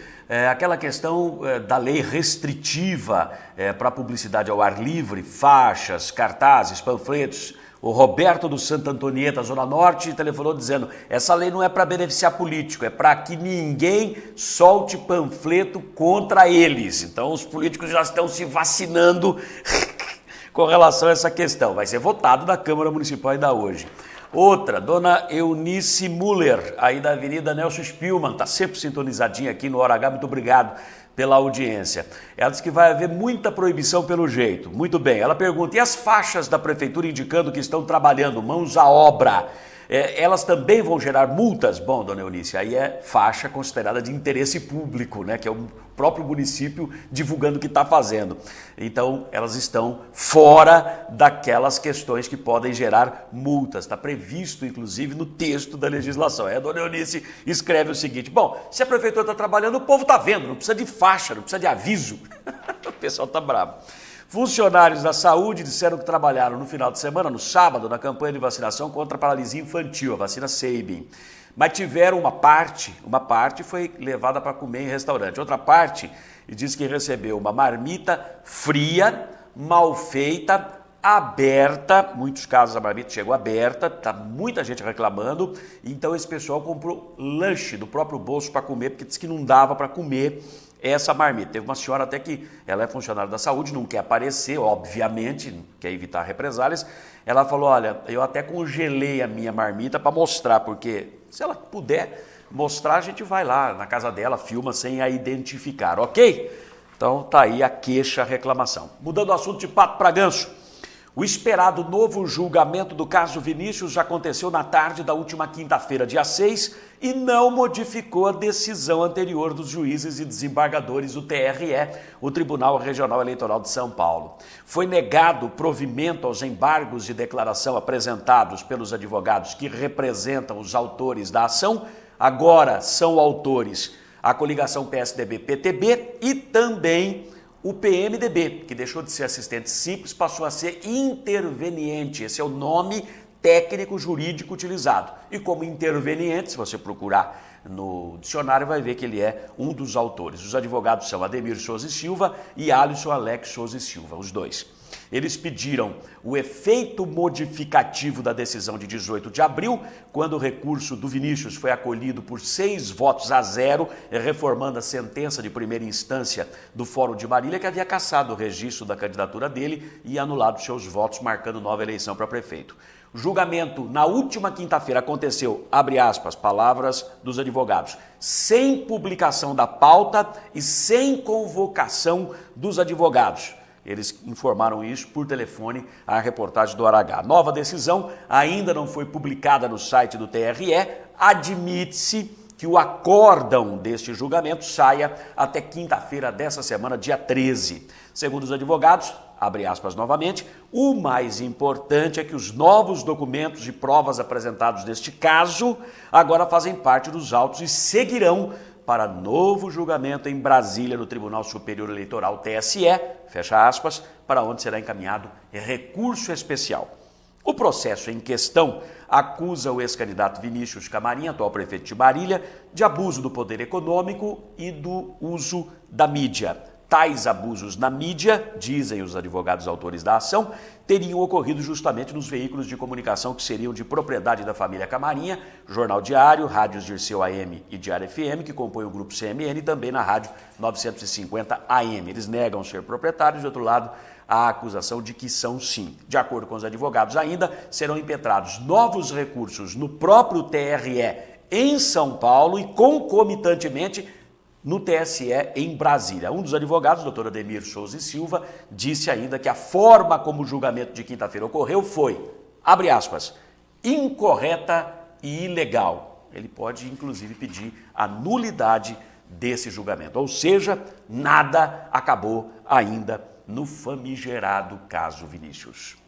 aquela questão da lei restritiva para a publicidade ao ar livre, faixas, cartazes, panfletos. O Roberto do Santa Antonieta, Zona Norte, telefonou dizendo: essa lei não é para beneficiar político, é para que ninguém solte panfleto contra eles. Então os políticos já estão se vacinando com relação a essa questão. Vai ser votado na Câmara Municipal ainda hoje. Outra, dona Eunice Muller, aí da Avenida Nelson Spielmann, está sempre sintonizadinha aqui no Hora H, muito obrigado pela audiência. Ela diz que vai haver muita proibição pelo jeito. Muito bem. Ela pergunta: e as faixas da prefeitura indicando que estão trabalhando, mãos à obra, elas também vão gerar multas? Bom, dona Eunice, aí é faixa considerada de interesse público, né? Que é o próprio município divulgando o que está fazendo. Então, elas estão fora daquelas questões que podem gerar multas. Está previsto, inclusive, no texto da legislação. A dona Eunice escreve o seguinte: bom, se a prefeitura está trabalhando, o povo está vendo, não precisa de faixa, não precisa de aviso. O pessoal está bravo. Funcionários da saúde disseram que trabalharam no final de semana, no sábado, na campanha de vacinação contra a paralisia infantil, a vacina Sabin. Mas tiveram uma parte foi levada para comer em restaurante. Outra parte diz que recebeu uma marmita fria, mal feita, aberta. Muitos casos a marmita chegou aberta, tá muita gente reclamando. Então esse pessoal comprou lanche do próprio bolso para comer, porque disse que não dava para comer essa marmita. Teve uma senhora até que ela é funcionária da saúde, não quer aparecer, obviamente, quer evitar represálias. Ela falou: olha, eu até congelei a minha marmita para mostrar, porque se ela puder mostrar, a gente vai lá na casa dela, filma sem a identificar, ok? Então tá aí a queixa, a reclamação. Mudando o assunto de pato para ganso. O esperado novo julgamento do caso Vinícius já aconteceu na tarde da última quinta-feira, dia 6, e não modificou a decisão anterior dos juízes e desembargadores do TRE, o Tribunal Regional Eleitoral de São Paulo. Foi negado o provimento aos embargos de declaração apresentados pelos advogados que representam os autores da ação. Agora são autores a coligação PSDB-PTB e também o PMDB, que deixou de ser assistente simples, passou a ser interveniente. Esse é o nome técnico jurídico utilizado. E como interveniente, se você procurar no dicionário, vai ver que ele é um dos autores. Os advogados são Ademir Souza e Silva e Alisson Alex Souza e Silva, os dois. Eles pediram o efeito modificativo da decisão de 18 de abril, quando o recurso do Vinícius foi acolhido por 6-0, reformando a sentença de primeira instância do Fórum de Marília, que havia cassado o registro da candidatura dele e anulado seus votos, marcando nova eleição para prefeito. O julgamento na última quinta-feira aconteceu, abre aspas, palavras dos advogados, sem publicação da pauta e sem convocação dos advogados. Eles informaram isso por telefone à reportagem do Hora H. Nova decisão ainda não foi publicada no site do TRE. Admite-se que o acórdão deste julgamento saia até quinta-feira dessa semana, dia 13. Segundo os advogados, abre aspas novamente, o mais importante é que os novos documentos e provas apresentados neste caso agora fazem parte dos autos e seguirão para novo julgamento em Brasília, no Tribunal Superior Eleitoral, TSE, fecha aspas, para onde será encaminhado recurso especial. O processo em questão acusa o ex-candidato Vinícius Camarim, atual prefeito de Marília, de abuso do poder econômico e do uso da mídia. Tais abusos na mídia, dizem os advogados autores da ação, teriam ocorrido justamente nos veículos de comunicação que seriam de propriedade da família Camarinha, Jornal Diário, Rádios Dirceu AM e Diário FM, que compõem o grupo CMN, e também na Rádio 950 AM. Eles negam ser proprietários, de outro lado, a acusação de que são sim. De acordo com os advogados ainda, serão impetrados novos recursos no próprio TRE em São Paulo e, concomitantemente, no TSE em Brasília. Um dos advogados, doutor Ademir Souza e Silva, disse ainda que a forma como o julgamento de quinta-feira ocorreu foi, abre aspas, incorreta e ilegal. Ele pode, inclusive, pedir a nulidade desse julgamento. Ou seja, nada acabou ainda no famigerado caso Vinícius.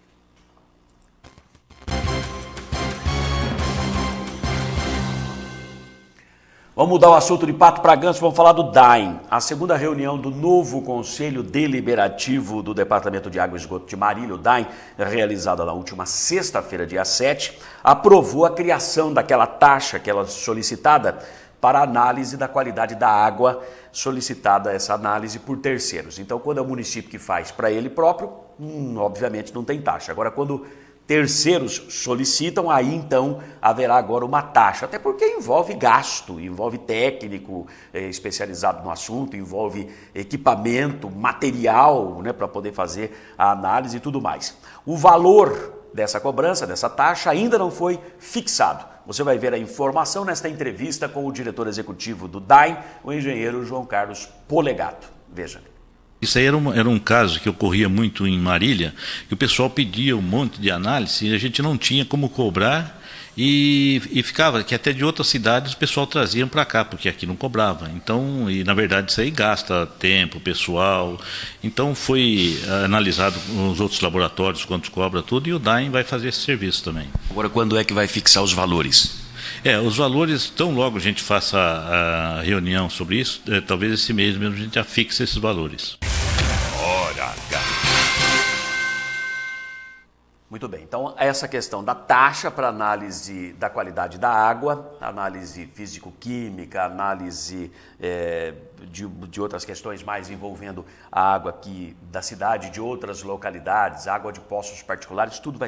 Vamos mudar o assunto de Pato para Ganso, vamos falar do DAEM. A segunda reunião do novo Conselho Deliberativo do Departamento de Água e Esgoto de Marília, o DAEM, realizada na última sexta-feira, dia 7, aprovou a criação daquela taxa, aquela solicitada para análise da qualidade da água, solicitada essa análise por terceiros. Então, quando é o município que faz para ele próprio, obviamente não tem taxa. Agora, quando terceiros solicitam, aí então haverá agora uma taxa, até porque envolve gasto, envolve técnico especializado no assunto, envolve equipamento, material, né, para poder fazer a análise e tudo mais. O valor dessa cobrança, dessa taxa, ainda não foi fixado. Você vai ver a informação nesta entrevista com o diretor executivo do DAEM, o engenheiro João Carlos Polegato. Veja. Isso aí era um caso que ocorria muito em Marília, que o pessoal pedia um monte de análise e a gente não tinha como cobrar e ficava, que até de outras cidades o pessoal trazia para cá, porque aqui não cobrava. Então, e na verdade isso aí gasta tempo, pessoal. Então foi analisado nos outros laboratórios quanto cobra tudo e o DAEM vai fazer esse serviço também. Agora, quando é que vai fixar os valores? Os valores, tão logo a gente faça a reunião sobre isso, talvez esse mês mesmo a gente já fixe esses valores. Hora H. Muito bem, então essa questão da taxa para análise da qualidade da água, análise físico-química, análise de outras questões mais envolvendo a água aqui da cidade, de outras localidades, água de poços particulares, tudo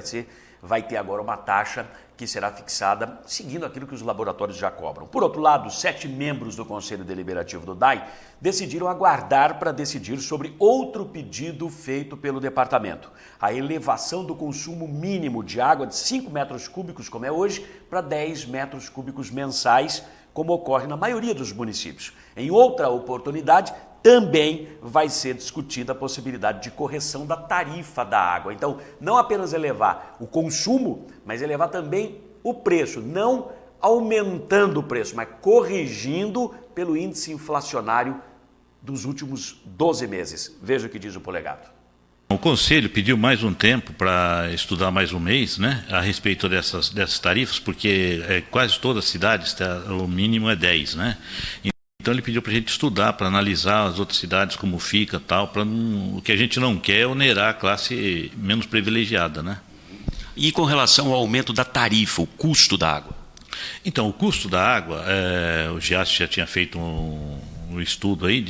vai ter agora uma taxa que será fixada seguindo aquilo que os laboratórios já cobram. Por outro lado, 7 membros do Conselho Deliberativo do DAEM decidiram aguardar para decidir sobre outro pedido feito pelo departamento. A elevação do consumo mínimo de água de 5 metros cúbicos, como é hoje, para 10 metros cúbicos mensais, como ocorre na maioria dos municípios. Em outra oportunidade, também vai ser discutida a possibilidade de correção da tarifa da água. Então, não apenas elevar o consumo, mas elevar também o preço, não aumentando o preço, mas corrigindo pelo índice inflacionário dos últimos 12 meses. Veja o que diz o Polegato. O Conselho pediu mais um tempo para estudar mais um mês, né, a respeito dessas tarifas, porque quase todas as cidades, o mínimo é 10, né? Então ele pediu para a gente estudar, para analisar as outras cidades, como fica, tal, o que a gente não quer é onerar a classe menos privilegiada, né? E com relação ao aumento da tarifa, o custo da água? Então, o custo da água, o GIAS já tinha feito um estudo aí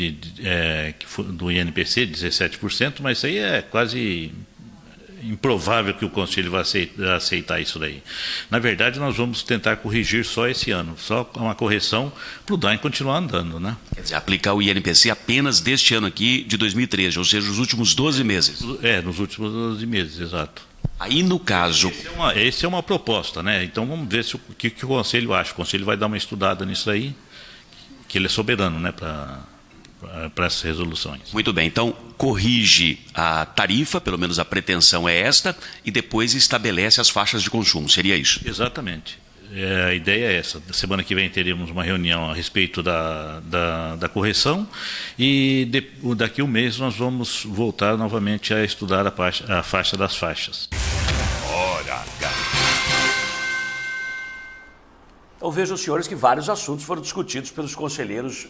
do INPC, 17%, mas isso aí é quase improvável que o Conselho vá aceitar isso daí. Na verdade, nós vamos tentar corrigir só esse ano, só uma correção para o DAEM continuar andando, né? Quer dizer, aplicar o INPC apenas deste ano aqui, de 2013, ou seja, os últimos 12 meses. Nos últimos 12 meses, exato. Aí, no caso... Esse é uma proposta, né? Então, vamos ver o que o Conselho acha. O Conselho vai dar uma estudada nisso aí, que ele é soberano, né, para essas resoluções. Muito bem, então corrige a tarifa, pelo menos a pretensão é esta, e depois estabelece as faixas de consumo, seria isso? Exatamente. A ideia é essa. Semana que vem teremos uma reunião a respeito da correção e daqui a um mês nós vamos voltar novamente a estudar a faixa das faixas. Hora H. Então vejam, senhores, que vários assuntos foram discutidos pelos conselheiros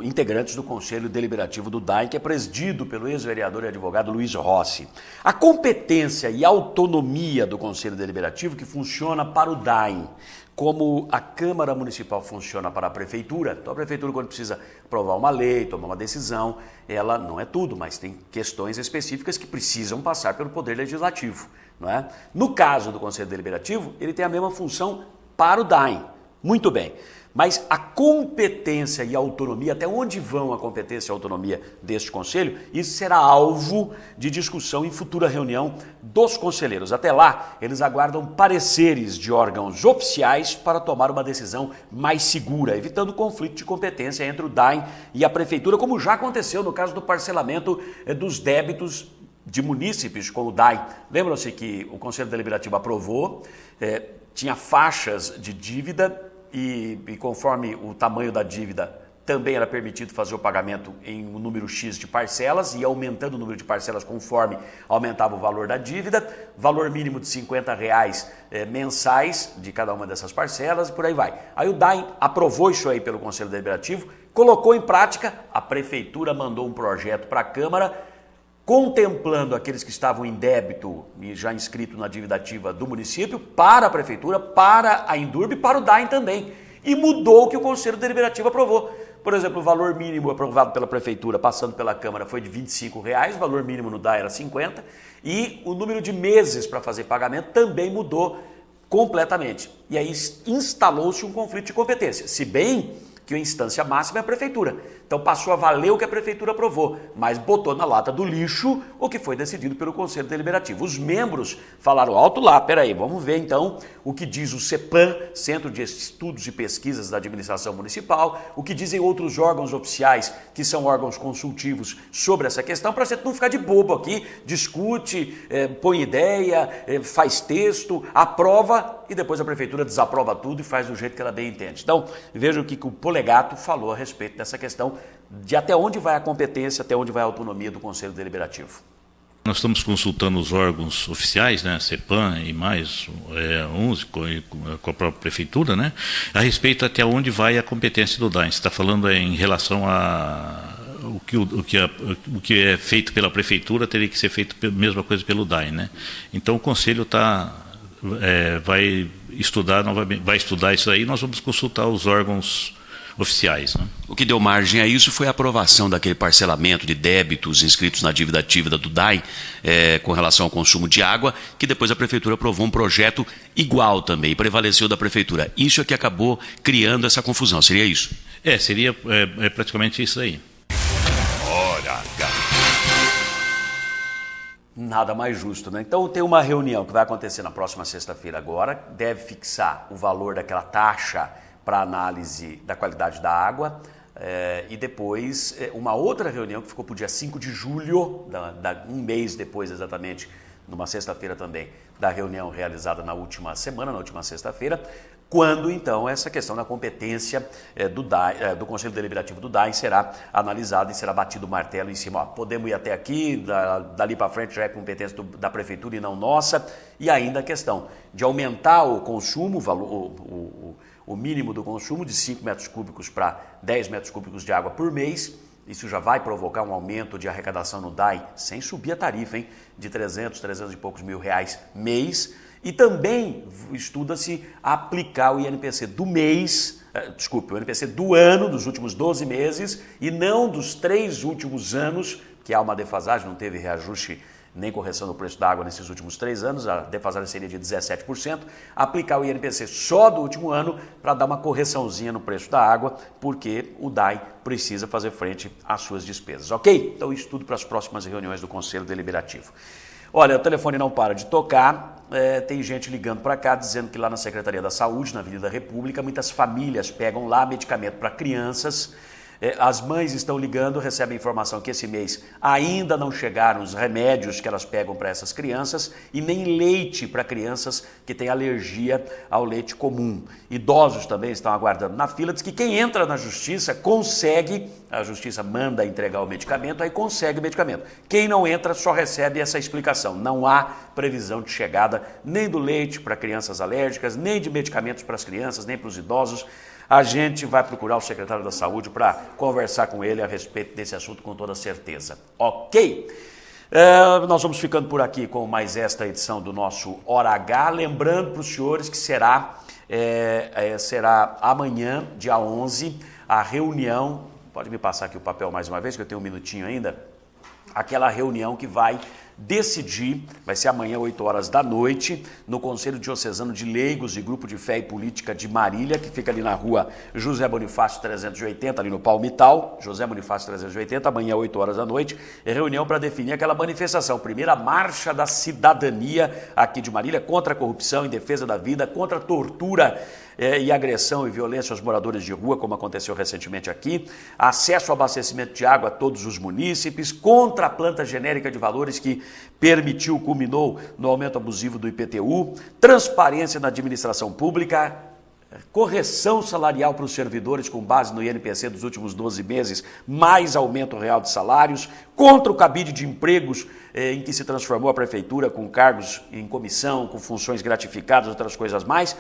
integrantes do Conselho Deliberativo do DAEM, que é presidido pelo ex-vereador e advogado Luiz Rossi. A competência e autonomia do Conselho Deliberativo, que funciona para o DAEM, como a Câmara Municipal funciona para a Prefeitura. Então a Prefeitura, quando precisa aprovar uma lei, tomar uma decisão, ela não é tudo, mas tem questões específicas que precisam passar pelo Poder Legislativo, não é? No caso do Conselho Deliberativo, ele tem a mesma função para o DAEM. Muito bem. Mas a competência e a autonomia, até onde vão a competência e a autonomia deste conselho, isso será alvo de discussão em futura reunião dos conselheiros. Até lá, eles aguardam pareceres de órgãos oficiais para tomar uma decisão mais segura, evitando conflito de competência entre o DAEM e a Prefeitura, como já aconteceu no caso do parcelamento dos débitos de munícipes com o DAEM. Lembram-se que o Conselho Deliberativo aprovou, tinha faixas de dívida e conforme o tamanho da dívida também era permitido fazer o pagamento em um número X de parcelas e aumentando o número de parcelas conforme aumentava o valor da dívida, valor mínimo de R$50 mensais de cada uma dessas parcelas e por aí vai. Aí o DAIM aprovou isso aí pelo Conselho Deliberativo, colocou em prática, a Prefeitura mandou um projeto para a Câmara contemplando aqueles que estavam em débito e já inscritos na dívida ativa do município para a Prefeitura, para a Indurb e para o DAIM também. E mudou o que o Conselho Deliberativo aprovou. Por exemplo, o valor mínimo aprovado pela Prefeitura, passando pela Câmara, foi de R$25, o valor mínimo no DAI era 50, e o número de meses para fazer pagamento também mudou completamente. E aí instalou-se um conflito de competência, se bem que a instância máxima é a Prefeitura. Então passou a valer o que a Prefeitura aprovou, mas botou na lata do lixo o que foi decidido pelo Conselho Deliberativo. Os membros falaram alto lá, peraí, vamos ver então o que diz o CEPAM, Centro de Estudos e Pesquisas da Administração Municipal, o que dizem outros órgãos oficiais, que são órgãos consultivos sobre essa questão, para a gente não ficar de bobo aqui, discute, põe ideia, faz texto, aprova e depois a Prefeitura desaprova tudo e faz do jeito que ela bem entende. Então, veja o que o Polegato falou a respeito dessa questão de até onde vai a competência, até onde vai a autonomia do Conselho Deliberativo. Nós estamos consultando os órgãos oficiais, né, CEPAM e mais uns com a própria Prefeitura, né, a respeito até onde vai a competência do DAIM. Você está falando em relação a o que é feito pela Prefeitura teria que ser feito a mesma coisa pelo DAIM, né? Então o Conselho vai estudar isso aí e nós vamos consultar os órgãos oficiais, né? O que deu margem a isso foi a aprovação daquele parcelamento de débitos inscritos na dívida ativa do DAI com relação ao consumo de água, que depois a Prefeitura aprovou um projeto igual também, prevaleceu da Prefeitura. Isso é que acabou criando essa confusão, seria isso? Seria praticamente isso aí. Hora H. Nada mais justo, né? Então tem uma reunião que vai acontecer na próxima sexta-feira agora, deve fixar o valor daquela taxa para análise da qualidade da água e depois uma outra reunião que ficou para o dia 5 de julho, um mês depois exatamente, numa sexta-feira também, da reunião realizada na última semana, na última sexta-feira, quando então essa questão da competência do Conselho Deliberativo do DAI será analisada e será batido o martelo em cima. Podemos ir até aqui, dali para frente já é competência da Prefeitura e não nossa, e ainda a questão de aumentar o consumo, o mínimo do consumo de 5 metros cúbicos para 10 metros cúbicos de água por mês. Isso já vai provocar um aumento de arrecadação no DAI, sem subir a tarifa, hein, de 300 e poucos mil reais mês. E também estuda-se aplicar o INPC do mês, o INPC do ano, dos últimos 12 meses, e não dos 3 últimos anos, que há uma defasagem, não teve reajuste nem correção do preço da água nesses últimos 3 anos, a defasagem seria de 17%, aplicar o INPC só do último ano para dar uma correçãozinha no preço da água, porque o DAI precisa fazer frente às suas despesas, ok? Então isso tudo para as próximas reuniões do Conselho Deliberativo. Olha, o telefone não para de tocar, tem gente ligando para cá dizendo que lá na Secretaria da Saúde, na Avenida República, muitas famílias pegam lá medicamento para crianças. As mães estão ligando, recebem informação que esse mês ainda não chegaram os remédios que elas pegam para essas crianças e nem leite para crianças que têm alergia ao leite comum. Idosos também estão aguardando na fila, diz que quem entra na justiça consegue, a justiça manda entregar o medicamento, aí consegue o medicamento. Quem não entra só recebe essa explicação. Não há previsão de chegada nem do leite para crianças alérgicas, nem de medicamentos para as crianças, nem para os idosos. A gente vai procurar o secretário da Saúde para conversar com ele a respeito desse assunto com toda certeza. Ok? Nós vamos ficando por aqui com mais esta edição do nosso Hora H. Lembrando para os senhores que será amanhã, dia 11, a reunião. Pode me passar aqui o papel mais uma vez, que eu tenho um minutinho ainda. Aquela reunião que vai decidir, vai ser amanhã, 8 horas da noite, no Conselho Diocesano de Leigos e Grupo de Fé e Política de Marília, que fica ali na rua José Bonifácio 380, ali no Palmital, José Bonifácio 380, amanhã, 8 horas da noite, reunião para definir aquela manifestação, primeira marcha da cidadania aqui de Marília, contra a corrupção, em defesa da vida, contra a tortura e agressão e violência aos moradores de rua, como aconteceu recentemente aqui, acesso ao abastecimento de água a todos os munícipes, contra a planta genérica de valores que culminou no aumento abusivo do IPTU, transparência na administração pública, correção salarial para os servidores com base no INPC dos últimos 12 meses, mais aumento real de salários, contra o cabide de empregos em que se transformou a prefeitura com cargos em comissão, com funções gratificadas, outras coisas mais,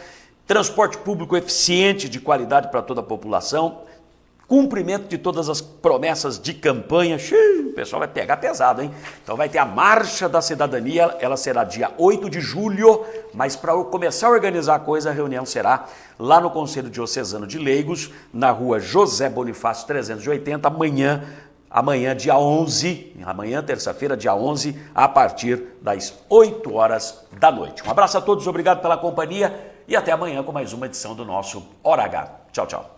transporte público eficiente de qualidade para toda a população, cumprimento de todas as promessas de campanha. O pessoal vai pegar pesado, hein? Então vai ter a Marcha da Cidadania, ela será dia 8 de julho, mas para começar a organizar a coisa, a reunião será lá no Conselho Diocesano de Leigos, na rua José Bonifácio 380, amanhã dia 11, amanhã terça-feira, dia 11, a partir das 8 horas da noite. Um abraço a todos, obrigado pela companhia e até amanhã com mais uma edição do nosso Hora H. Tchau, tchau.